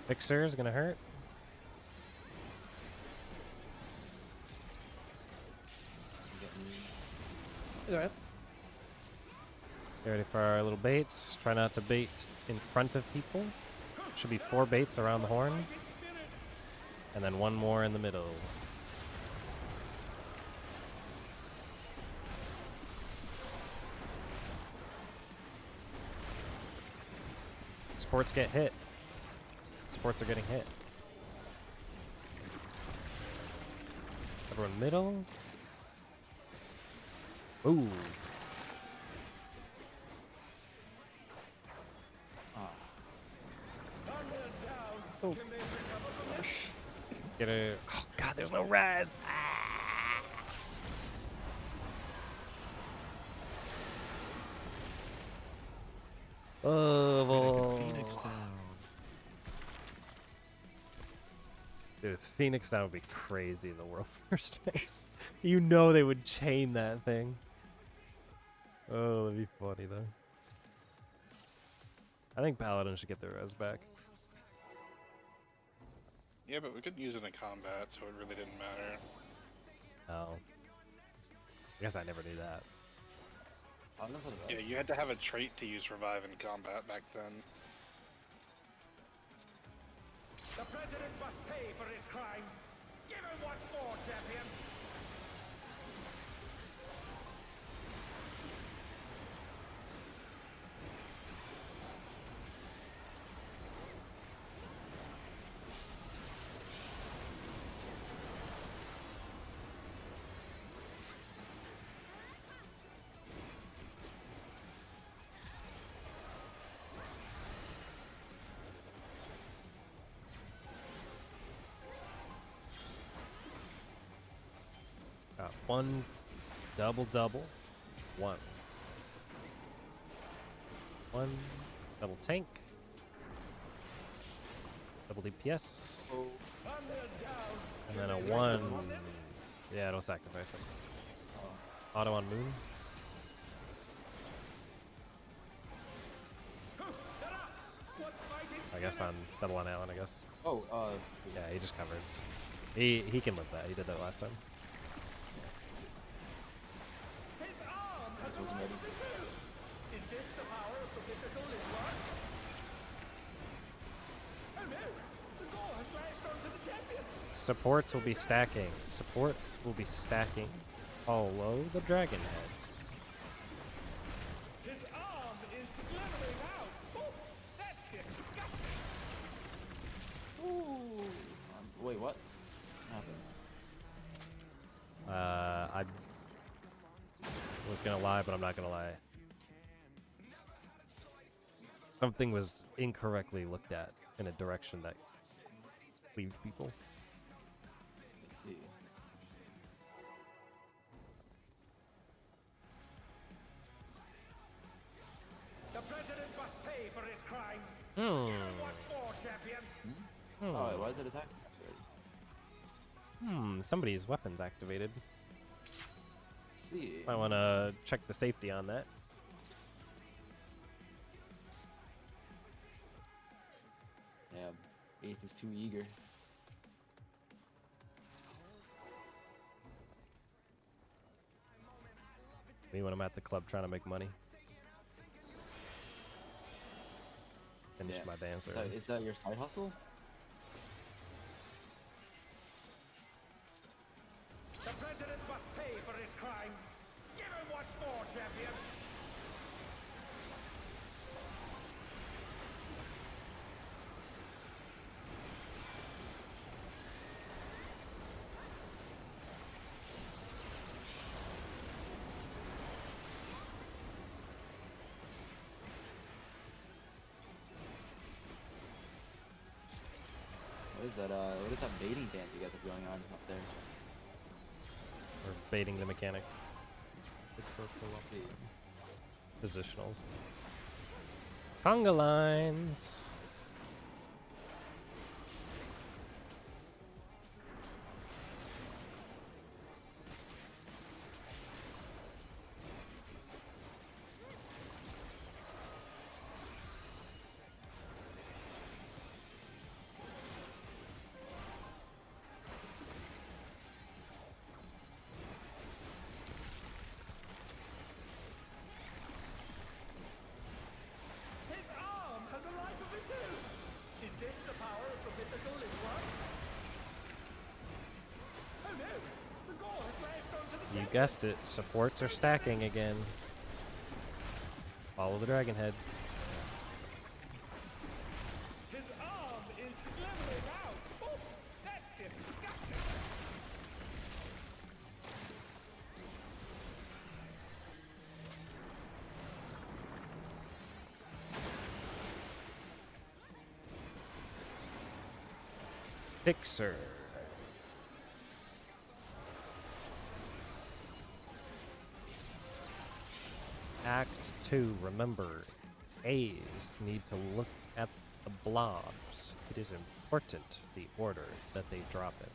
Fixer is gonna hurt. Alright. Get ready for our little baits. Try not to bait in front of people. Should be 4 baits around the horn. And then 1 more in the middle. Sports get hit. Sports are getting hit. Everyone middle. Ooh. Oh. Get a. Oh god, there's no res. Ah. Oh. Phoenix down. Dude, Phoenix down would be crazy in the world first phase. You know they would chain that thing. Oh, that'd be funny though. I think Paladin should get their res back. Yeah, but we couldn't use it in combat, so it really didn't matter. Oh. I guess I never knew that. I don't know for the Yeah, you had to have a trait to use revive in combat back then. The president must pay for his crimes. Give him what for, champion. Got 1 double. 1. 1 double tank. Double DPS. Oh, And then a 1. Yeah, don't sacrifice it. Auto on Moon. I guess on double on Allen, I guess. oh, Yeah, he just covered. He can live that. He did that last time. His arm has This wasn't ready. Is this the power of the mythical Linward? Oh no! The gore has lashed onto the champion! Supports will be stacking. Supports will be stacking. Follow the dragon head. His arm is slithering out! Oh, that's disgusting! ooh. Wait, what happened? I was gonna lie, but I'm not gonna lie. Something was incorrectly looked at in a direction that leaves people. Let's see. The president must pay for his crimes! Hmm. Give him what for, champion! Oh, wait, why is it attacking us already? Somebody's weapon's activated. Let's see. Might want to check the safety on that. Yeah, 8th is too eager. Me when I'm at the club trying to make money. Finish Yeah. my dance Is early. that your side hustle? The president must pay for his crimes! Give him what for, champion! What is that? What is that baiting dance you guys have going on up there? We're baiting the mechanic. It's for pull-up. Positionals. Conga lines. His arm has a life of its own! Is this the power of the mythical Lingua? Oh no! The gore has lashed onto the You champion! guessed it. Supports are stacking again. Follow the dragon head. His arm is slithering out! Oh, that's disgusting! Fixer. Act 2. Remember, A's need to look at the blobs. It is important the order that they drop in.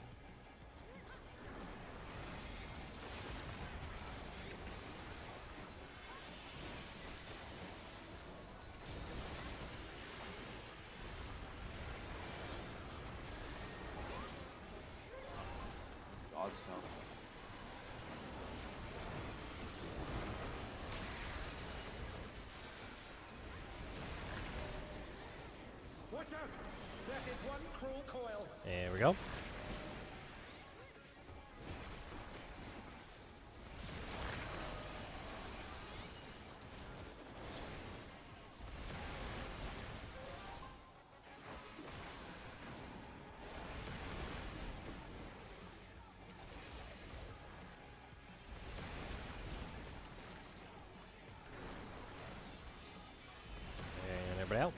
Just odds yourself. Watch out! That is one cruel coil! There we go. And everybody out.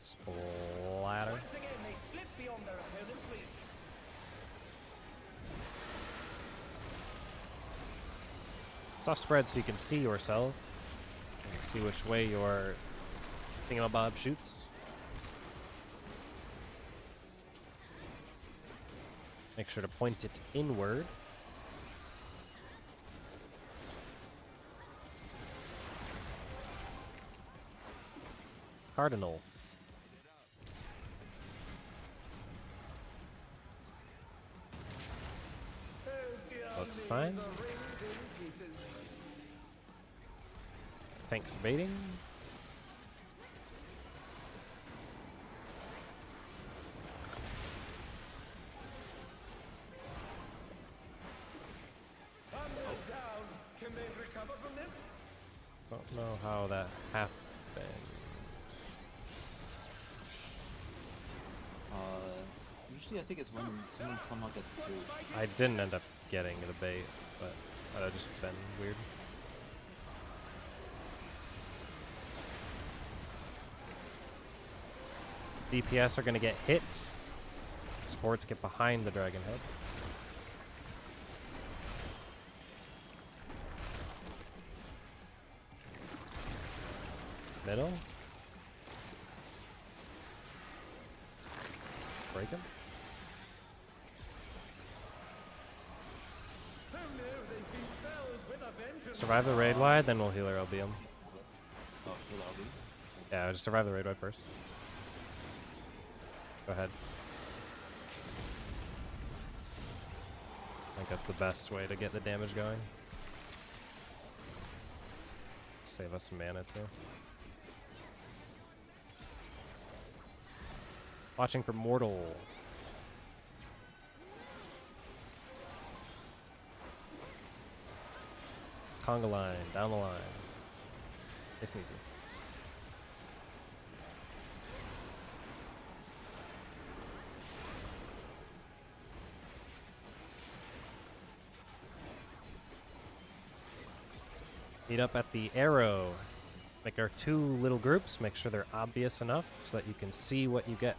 Splatter. Once again, they slip beyond their opponent's reach. Soft spread so you can see yourself. You can see which way your thingamabob shoots. Make sure to point it inward. Cardinal. Oh dear Looks me, fine. the ring's in pieces. Tanks baiting. Hundred down. Can they recover from this? Don't know how that happened. Usually I think it's when someone somehow gets two. I didn't end up getting the bait, but that would have just been weird. DPS are going to get hit. Sports get behind the dragon head. Middle. Break him. Oh no, they've been felled with a vengeance. Survive the raid wide, then we'll heal our LBM. Oh, for the LB. Yeah, just survive the raid wide first. Go ahead. I think that's the best way to get the damage going. Save us some mana too. Watching for Mortal. Conga line, down the line. Nice and easy. Meet up at the arrow. Make our 2 little groups. Make sure they're obvious enough so that you can see what you get.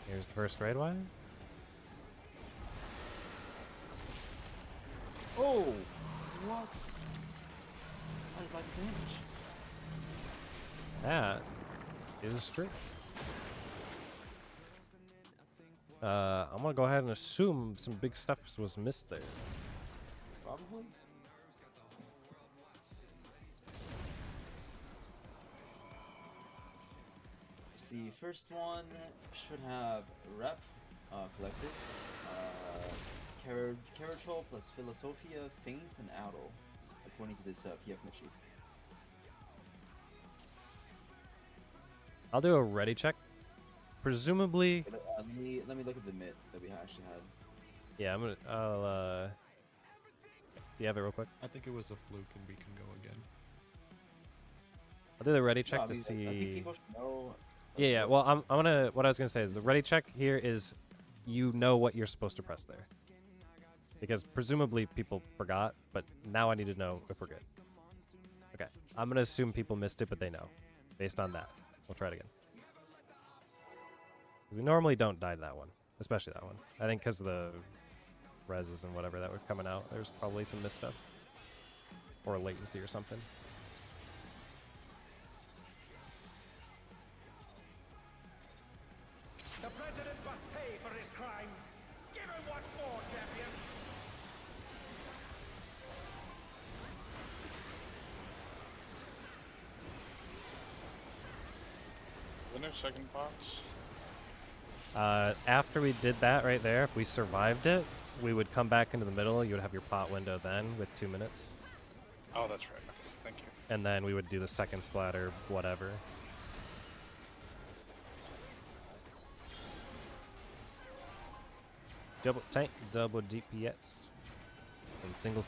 Here's the first raid wire. Oh! What? That is like damage. That is true. I'm gonna go ahead and assume some big stuff was missed there. Probably. The first one should have rep, collected, Caratrol plus Philosophia, Feint, and Owl, according to this PF sheet. I'll do a ready check. Presumably, Let me look at the myth that we actually had. yeah. Do you have it real quick? I think it was a fluke, and we can go again. I'll do the ready check No, I to mean, see. I think people should know. Yeah. Well, I'm gonna. What I was gonna say is the ready check here is, you know what you're supposed to press there, because presumably people forgot, but now I need to know if we're good. Okay. I'm gonna assume people missed it, but they know. Based on that, we'll try it again. We normally don't die to that one, especially that one. I think because of the reses and whatever that were coming out, there's probably some missed stuff. Or latency or something. The president must pay for his crimes. Give him what for, champion. Winner second box. After we did that right there, if we survived it, we would come back into the middle. You would have your pot window then with 2 minutes. Oh, that's right. Okay, thank you. And then we would do the second splatter, whatever. Double tank, double DPS. And single.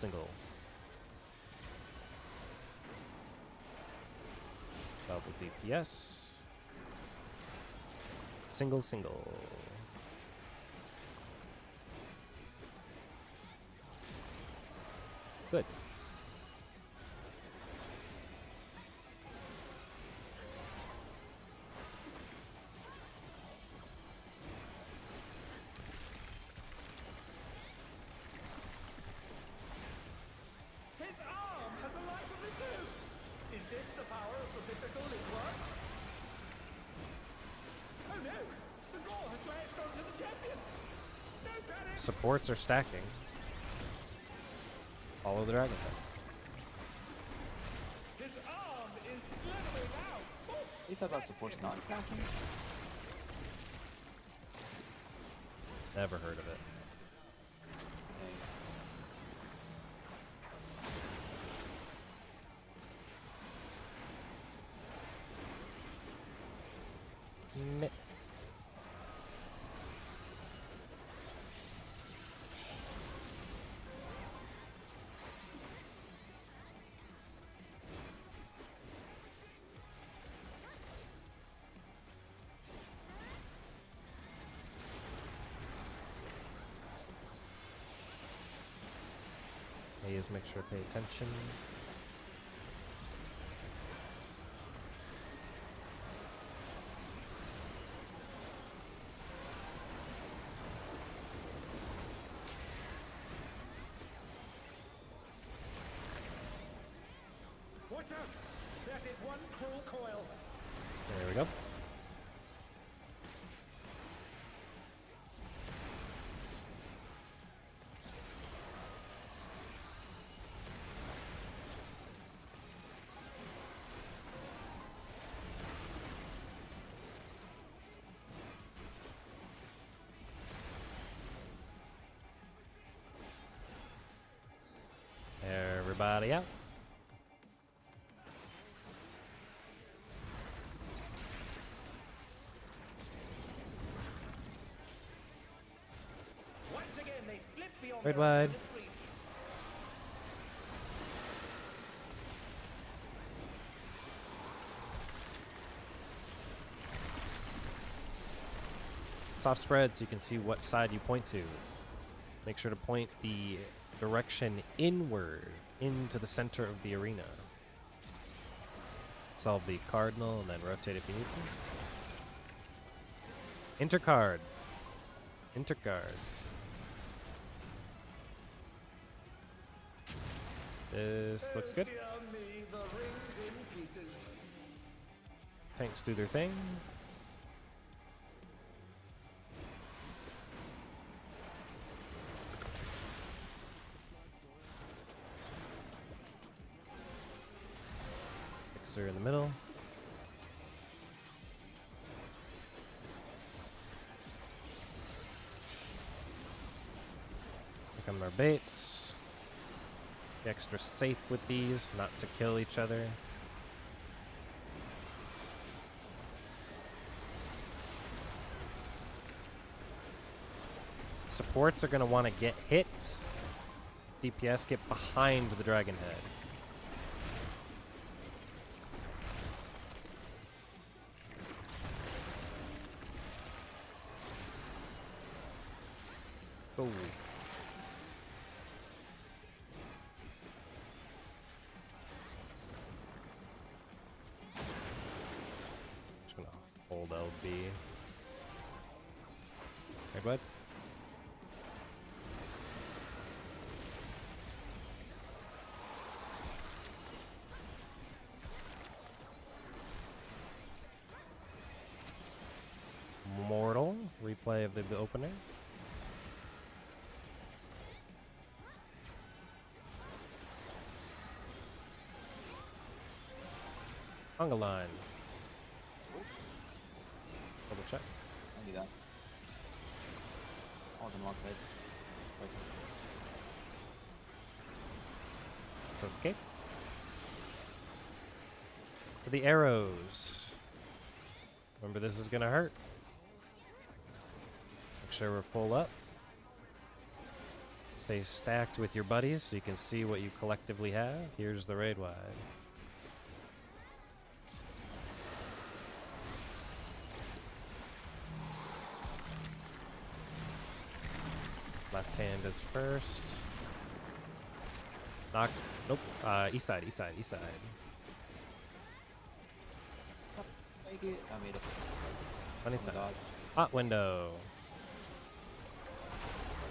Double DPS. Single. Good. His arm has a life of its own. Is this the power of the mythical Lingua? Oh no! The gore has latched onto the champion! Don't panic! Supports are stacking. Follow the dragon. His arm is slithering out! Oh, You thought about support's not stacking? Never heard of it. Hey. Meh. Please make sure to pay attention. watch out! That is one cruel coil. There we go. Everybody out. Once again, they slip beyond Red their wide. opponent's reach. Soft spread so you can see what side you point to. Make sure to point the direction inward into the center of the arena. Solve the cardinal and then rotate if you need to. Intercard. Intercards. This looks good. Dear me, the ring's in pieces. Tanks do their thing. Fixer in the middle. Here come our baits. Be extra safe with these, not to kill each other. Supports are going to want to get hit. DPS get behind the dragon head. Oh. Just gonna hold LB. Hey, bud. Mortal replay of the opener. Conga line. Double check. I'll do that. All on the wrong side. Right side. It's okay. So the arrows. Remember, this is gonna hurt. Make sure we're full up. Stay stacked with your buddies so you can see what you collectively have. Here's the raid wide. Left hand is first. Knock. Nope. East side, east side, east side. Make it. I made it. Funny Oh my time. god. Hot window.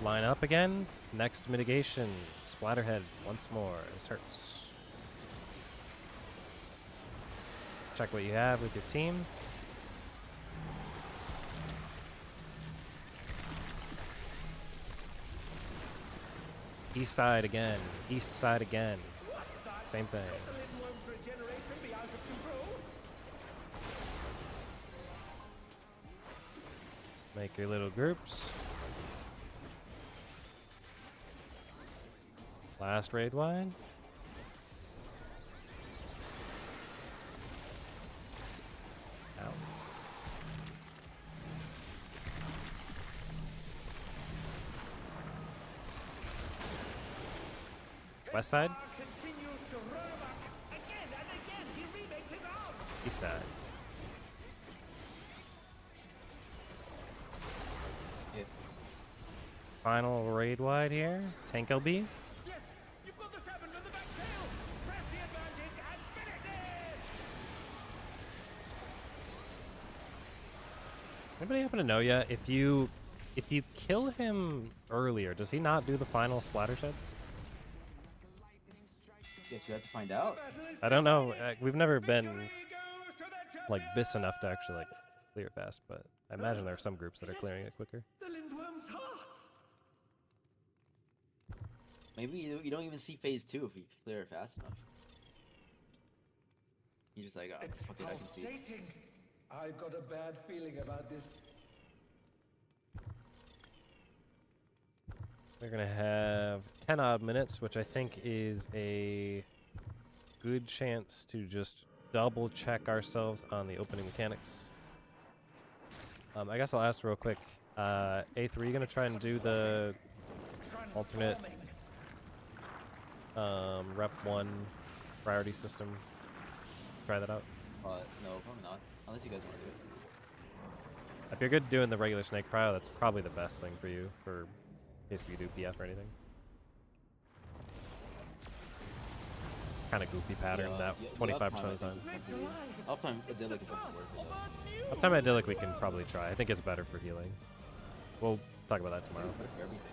Line up again. Next mitigation. Splatterhead once more. This hurts. Check what you have with your team. East side again. East side again. Same thing. Could the Lindworm's regeneration be out of control? Make your little groups. Last raid wide. Ow. West side. Continues to roar back again and again. He remakes his arms. East side. Yeah. Final raid wide here. Tank LB. Yes, you've got the seven with the back tail. Press the advantage and finish it. Anybody happen to know yet if you kill him earlier, does he not do the final splatter sheds? Guess we have to find out. I don't know. We've never been Victory goes to the like champion. this enough to actually like clear it fast, but I imagine there are some groups that are clearing it quicker. The Lindworm's heart. Maybe you don't even see phase 2 if we clear it fast enough. You're just like, oh, It's fuck it, I can see. pulsating. I've got a bad feeling about this. We're gonna have 10 odd minutes, which I think is a good chance to just double check ourselves on the opening mechanics. I guess I'll ask real quick. A3, are you gonna try and do the alternate rep 1 priority system? Try that out. No, probably not. Unless you guys want to do it. If you're good doing the regular snake prio, that's probably the best thing for you for case you do PF or anything. Kind of goofy pattern that 25% of the time. Uptime idyllic is also worth it. Uptime idyllic we can probably try. I think it's better for healing. We'll talk about that tomorrow. Better for everything.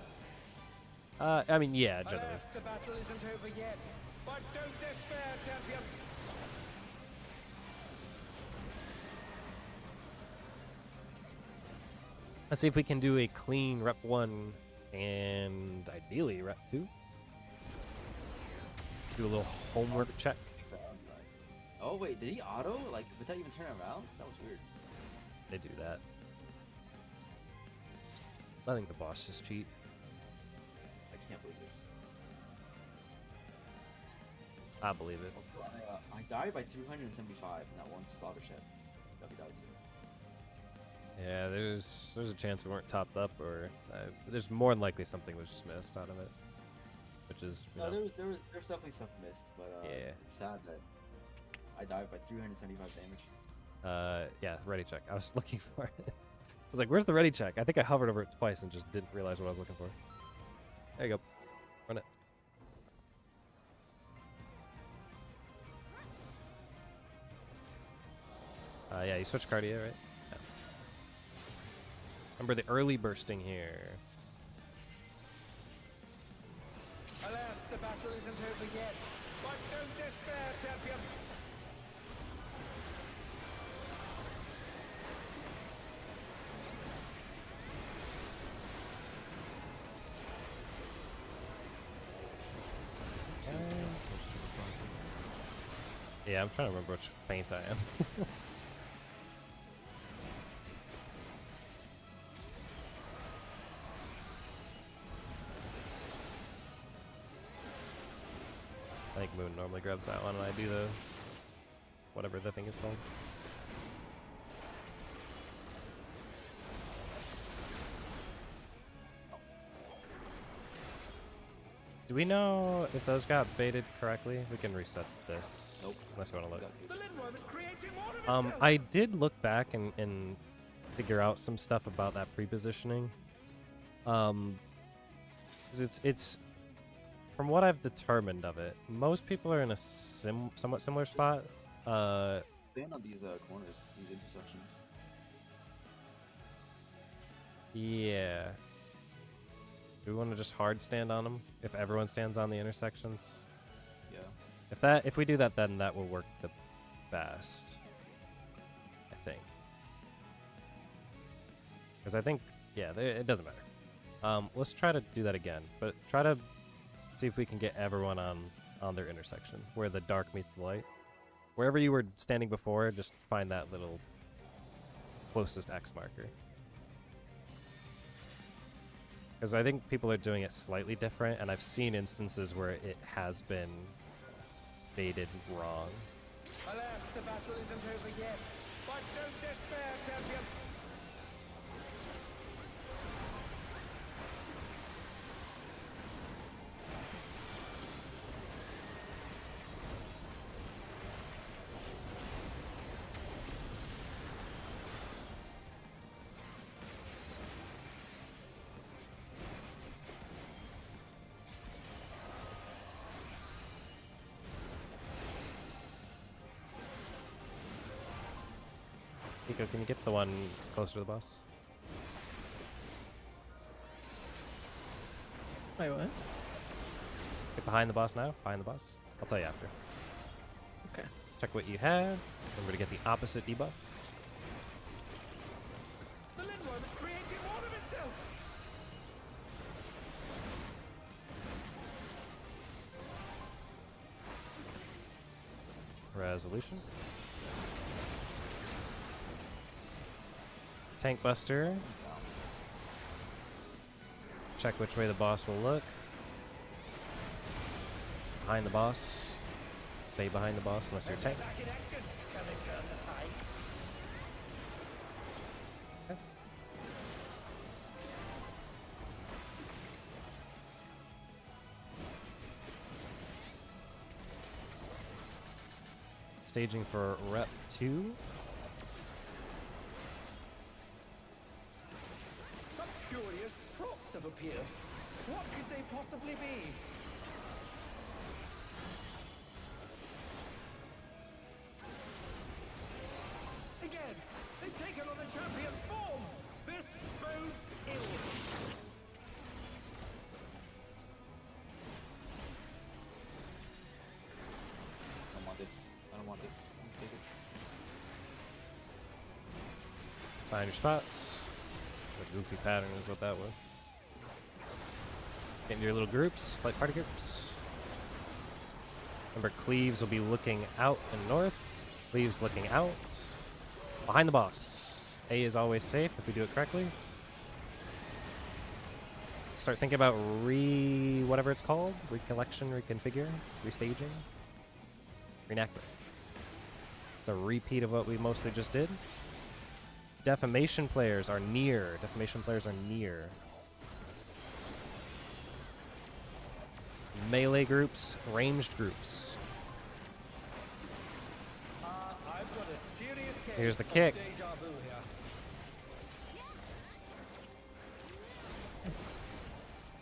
I mean, yeah, generally. Alas, the battle isn't over yet. But don't despair, champion. Let's see if we can do a clean rep 1 and ideally rep 2. Do a little homework check. Oh wait, did he auto? Like without even turning around? That was weird. They do that. I think the boss just cheat. I can't believe this. I believe it. I died by 375 in that one slaughter shed that we died to. Yeah, there's a chance we weren't topped up, or there's more than likely something was just missed out of it, which is you No, know, there was definitely stuff missed, but Yeah. it's sad that I died by 375 damage. yeah, ready check. I was looking for it. I was like, "Where's the ready check?" I think I hovered over it twice and just didn't realize what I was looking for. There you go. Run it. Yeah, you switch cardio, right? Yeah. Remember the early bursting here. Alas, the battle isn't over yet. But don't despair, champion. Yeah, I'm trying to remember which feint I am. I think Moon normally grabs that one, and I do the whatever the thing is called. Do we know if those got baited correctly? We can reset this. Nope. Unless you want to look. The Lindworm is creating more of itself. I did look back and figure out some stuff about that pre-positioning. 'Cause it's from what I've determined of it, most people are in a somewhat similar spot. Stand on these corners, these intersections. Yeah. Do we want to just hard stand on them? If everyone stands on the intersections? Yeah. If we do that, then that will work the best. I think. Because I think, yeah, it doesn't matter. Let's try to do that again, but try to see if we can get everyone on their intersection, where the dark meets the light. Wherever you were standing before, just find that little closest X marker. Because I think people are doing it slightly different, and I've seen instances where it has been baited wrong. Alas, the battle isn't over yet. But don't despair, champion. Pico, can you get to the one closer to the boss? Wait, what? Get behind the boss now. Behind the boss. I'll tell you after. Okay. Check what you have. Remember to get the opposite debuff. The Lindworm is creating more of itself. Resolution. Tank Buster. Check which way the boss will look. Behind the boss. Stay behind the boss unless you're tank. Back in action. Can they turn the tide? Staging for rep 2. Some curious props have appeared. What could they possibly be? Again, they've taken on the champion's form! This bodes ill! I don't want this. I don't want this. Take it. Find your spots. The goofy pattern is what that was. Get into your little groups, like party groups. Remember, Cleaves will be looking out and north. Cleaves looking out. Behind the boss. A is always safe if we do it correctly. Start thinking about whatever it's called. Recollection, reconfigure, restaging, reenactment. It's a repeat of what we mostly just did. Defamation players are near. Defamation players are near. Melee groups, ranged groups. I've got a serious case Here's the of kick. deja vu here.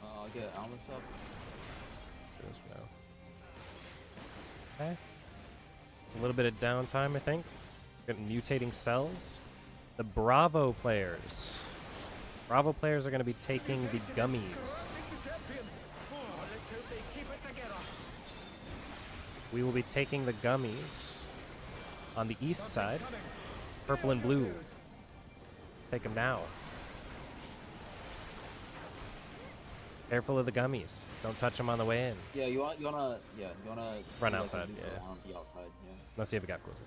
I'll get Almas up. Goes now. Okay. A little bit of downtime, I think. Got mutating cells. The Bravo players. Bravo players are going to be taking the gummies. The champion. Oh, let's hope they keep it together. We will be taking the gummies on the east side. Purple and blue. Take them now. Careful of the gummies. Don't touch them on the way in. Yeah, you wanna Run do like a outside, neutral yeah. on the outside, yeah. Let's see if it got closer.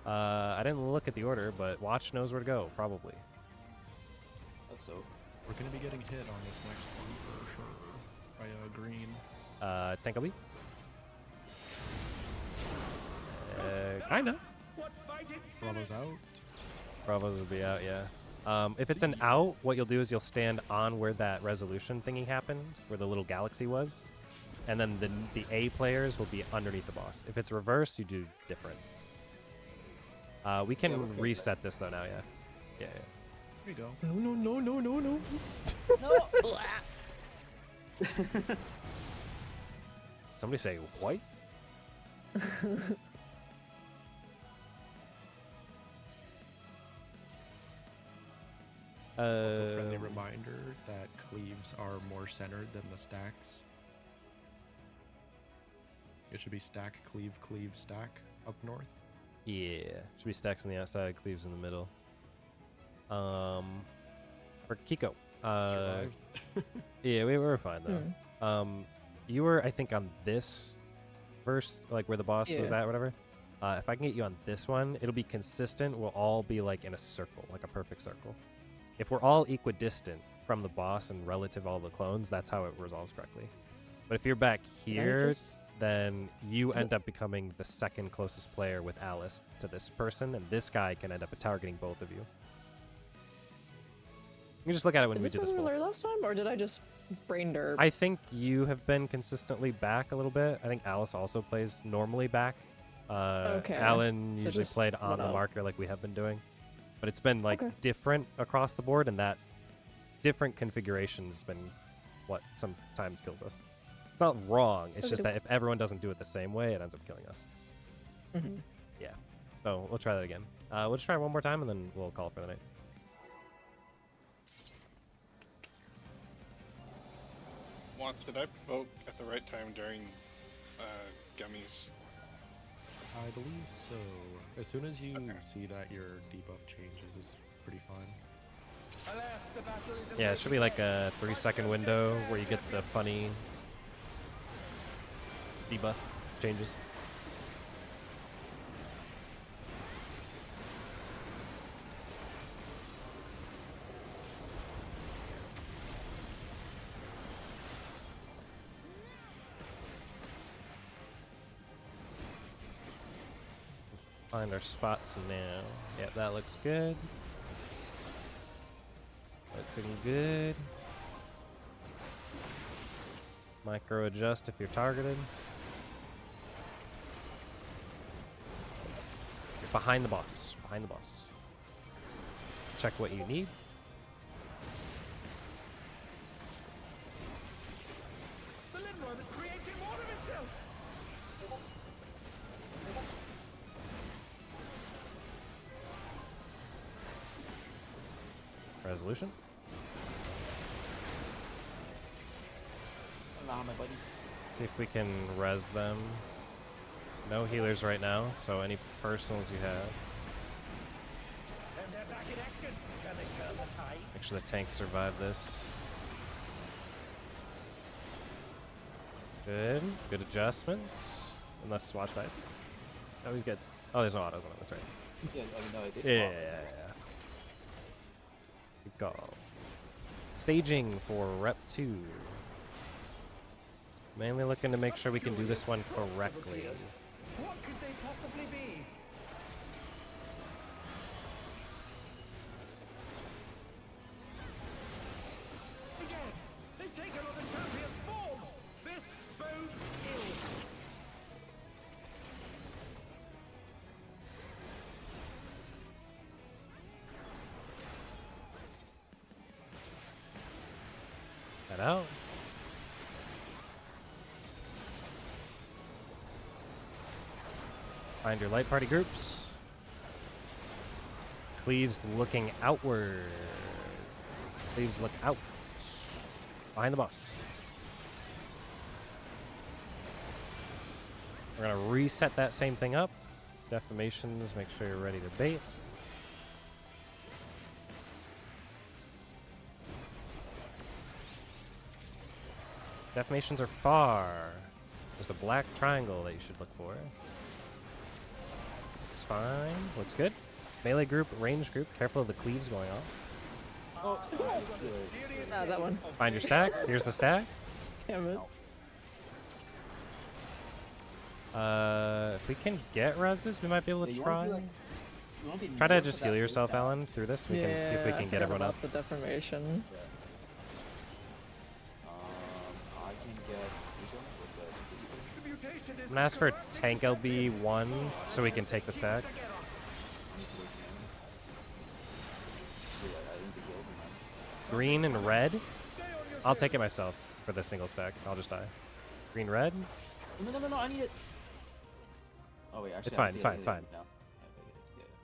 I didn't look at the order, but Watch knows where to go, probably. Hope so. We're gonna be getting hit on this next one for sure by green. Tankobi? Kinda. What fighting spirit? Bravo's out. Bravos will be out, yeah. If it's an out, what you'll do is you'll stand on where that resolution thingy happened, where the little galaxy was, and then the A players will be underneath the boss. If it's reverse, you do different. We can reset this though now, yeah. Yeah, yeah. Here you go. No. Somebody say white? Also, friendly reminder that cleaves are more centered than the stacks. It should be stack, cleave, stack up north. Yeah. Should be stacks on the outside, cleaves in the middle. For Kiko. Survived. Yeah, we were fine though. You were, I think, on this verse, like where the boss was at, whatever. If I can get you on this one, it'll be consistent. We'll all be like in a circle, like a perfect circle. If we're all equidistant from the boss and relative all the clones, that's how it resolves correctly. But if you're back here, then you end up becoming the second closest player with Alice to this person, and this guy can end up targeting both of you. You can just look at it when Is we this do this. when we were last time, or did I just brain derp? I think you have been consistently back a little bit. I think Alice also plays normally back. Okay. Alan So usually just played on one the up. marker like we have been doing. But it's been like Okay. different across the board, and that different configuration has been what sometimes kills us. It's not wrong. It's just that if everyone doesn't do it the same way, it ends up killing us. Mm-hmm. Yeah. So we'll try that again. We'll just try it one more time, and then we'll call it for the night. Did I provoke at the right time during gummies? I believe so. As soon as you see that your debuff changes, is pretty fine. Alas, the battle is Yeah, it should be like a 3-second window where you get the funny debuff changes. Find our spots now. Yep, that looks good. Looking good. Micro adjust if you're targeted. You're behind the boss. Behind the boss. Check what you need. Resolution. Nah, my buddy. See if we can res them. No healers right now, so any personals you have. And they're back in action. Can they turn the tide? Make sure the tanks survive this. Good. Good adjustments. Unless Swatch dies. Oh, he's good. Oh, there's no autos on this, right? Yeah, I mean, no, it is Yeah. Keep going. Staging for Rep 2. Mainly looking to make sure we can do this one correctly. What could they possibly be? Again, they've taken on the champion's form. This bodes ill. Head out. Find your light party groups. Cleaves looking outward. Cleaves look out. Behind the boss. We're going to reset that same thing up. Defamations, make sure you're ready to bait. Defamations are far. There's a black triangle that you should look for. It's fine. Looks good. Melee group, range group. Careful of the cleaves going off. Ah, that one. Find your stack. Here's the stack. Damn it. If we can get reses, we might be able to Yeah, you try. wanna be Try to north just of heal that yourself, town. Alan, through this. We can see if we I can get forgot everyone up. about the deformation. I can get. The mutation is I'm gonna ask for tank LB1 so we can take the stack. Green and red. I'll take it myself for the single stack. I'll just die. Green, red. No, I need it. Oh wait, actually, It's fine, it's fine, it's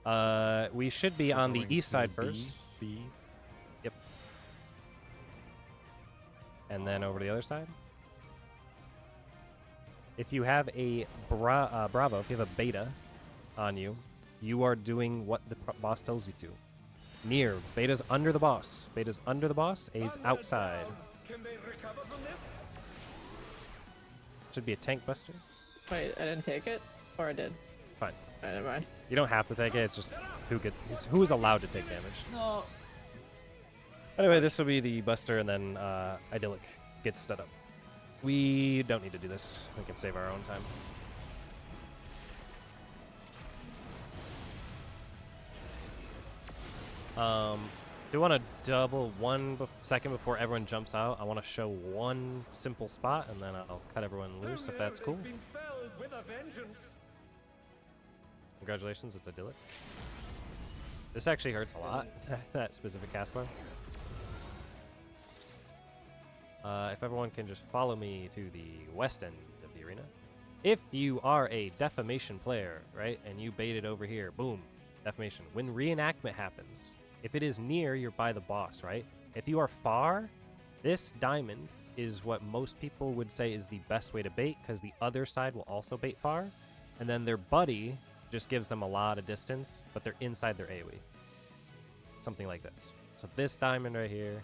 fine. We should be on the Going east side to B, first. B. Yep. And then over to the other side. If you have a Bravo, if you have a Beta on you, you are doing what the boss tells you to. Near. Beta's under the boss. Beta's under the boss. A's outside. Can they recover from this? Should be a tank buster. Wait, I didn't take it? Or I did? Fine. Alright, never mind. You don't have to take it. It's just who is allowed to take damage. No. Anyway, this will be the buster, and then Idyllic gets stood up. We don't need to do this. We can save our own time. Do want to double 1 second before everyone jumps out. I want to show one simple spot, and then I'll cut everyone loose if that's cool. They've been felled with a vengeance. Congratulations, it's Idyllic. This actually hurts a lot, that specific cast bar. If everyone can just follow me to the west end of the arena. If you are a defamation player, right, and you bait it over here, boom, defamation. When reenactment happens, if it is near, you're by the boss, right? If you are far, this diamond is what most people would say is the best way to bait, because the other side will also bait far, and then their buddy just gives them a lot of distance, but they're inside their AoE. Something like this. So this diamond right here,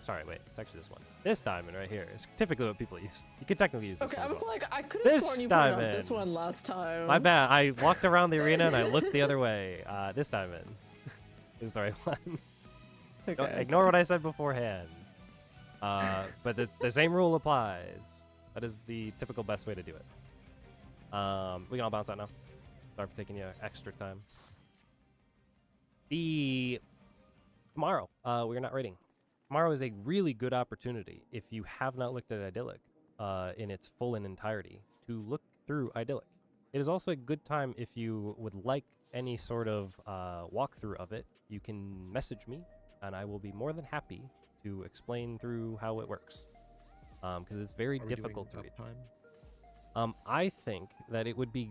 sorry, wait, it's actually this one. This diamond right here is typically what people use. You could technically use this Okay, one I as was well. like, I could have This sworn you put it on diamond. this one last time. My bad. I walked around the arena and I looked the other way. This diamond is the right one. Don't Okay. ignore what I said beforehand. But the same rule applies. That is the typical best way to do it. We can all bounce out now. Sorry for taking you extra time. Tomorrow, we are not raiding. Tomorrow is a really good opportunity, if you have not looked at Idyllic in its full and entirety, to look through Idyllic. It is also a good time if you would like any sort of walkthrough of it. You can message me, and I will be more than happy to explain through how it works. Because it's very Are we difficult to doing read. uptime? I think that it would be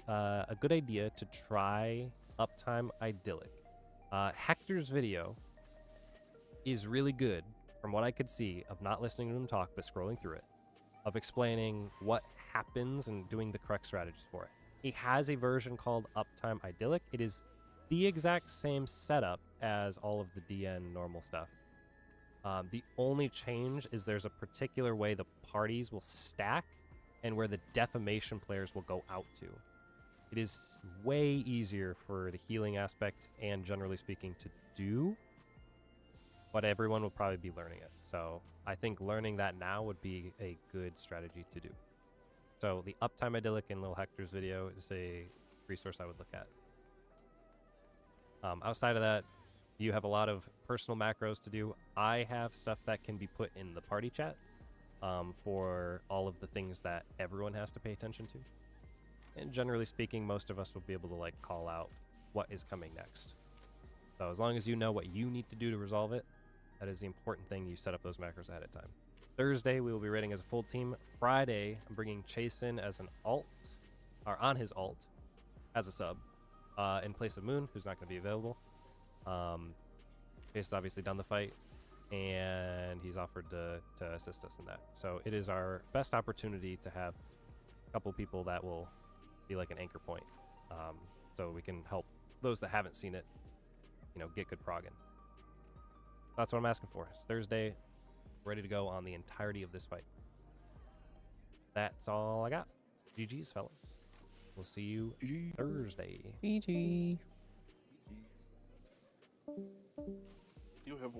a good idea to try Uptime Idyllic. Hector's video is really good, from what I could see of not listening to him talk but scrolling through it, of explaining what happens and doing the correct strategies for it. He has a version called Uptime Idyllic. It is the exact same setup as all of the DN normal stuff. The only change is there's a particular way the parties will stack and where the defamation players will go out to. It is way easier for the healing aspect and generally speaking to do, but everyone will probably be learning it. So I think learning that now would be a good strategy to do. So the Uptime Idyllic in Lil Hector's video is a resource I would look at. Outside of that, you have a lot of personal macros to do. I have stuff that can be put in the party chat for all of the things that everyone has to pay attention to. And generally speaking, most of us will be able to like call out what is coming next. So as long as you know what you need to do to resolve it, that is the important thing. You set up those macros ahead of time. Thursday, we will be raiding as a full team. Friday, I'm bringing Chase in as an alt, or on his alt, as a sub, in place of Moon, who's not going to be available. Chase has obviously done the fight, and he's offered to assist us in that. So it is our best opportunity to have a couple people that will be like an anchor point, so we can help those that haven't seen it, get good progging. That's what I'm asking for. It's Thursday, ready to go on the entirety of this fight. That's all I got. GG's, fellas. We'll see you Thursday. GG. You have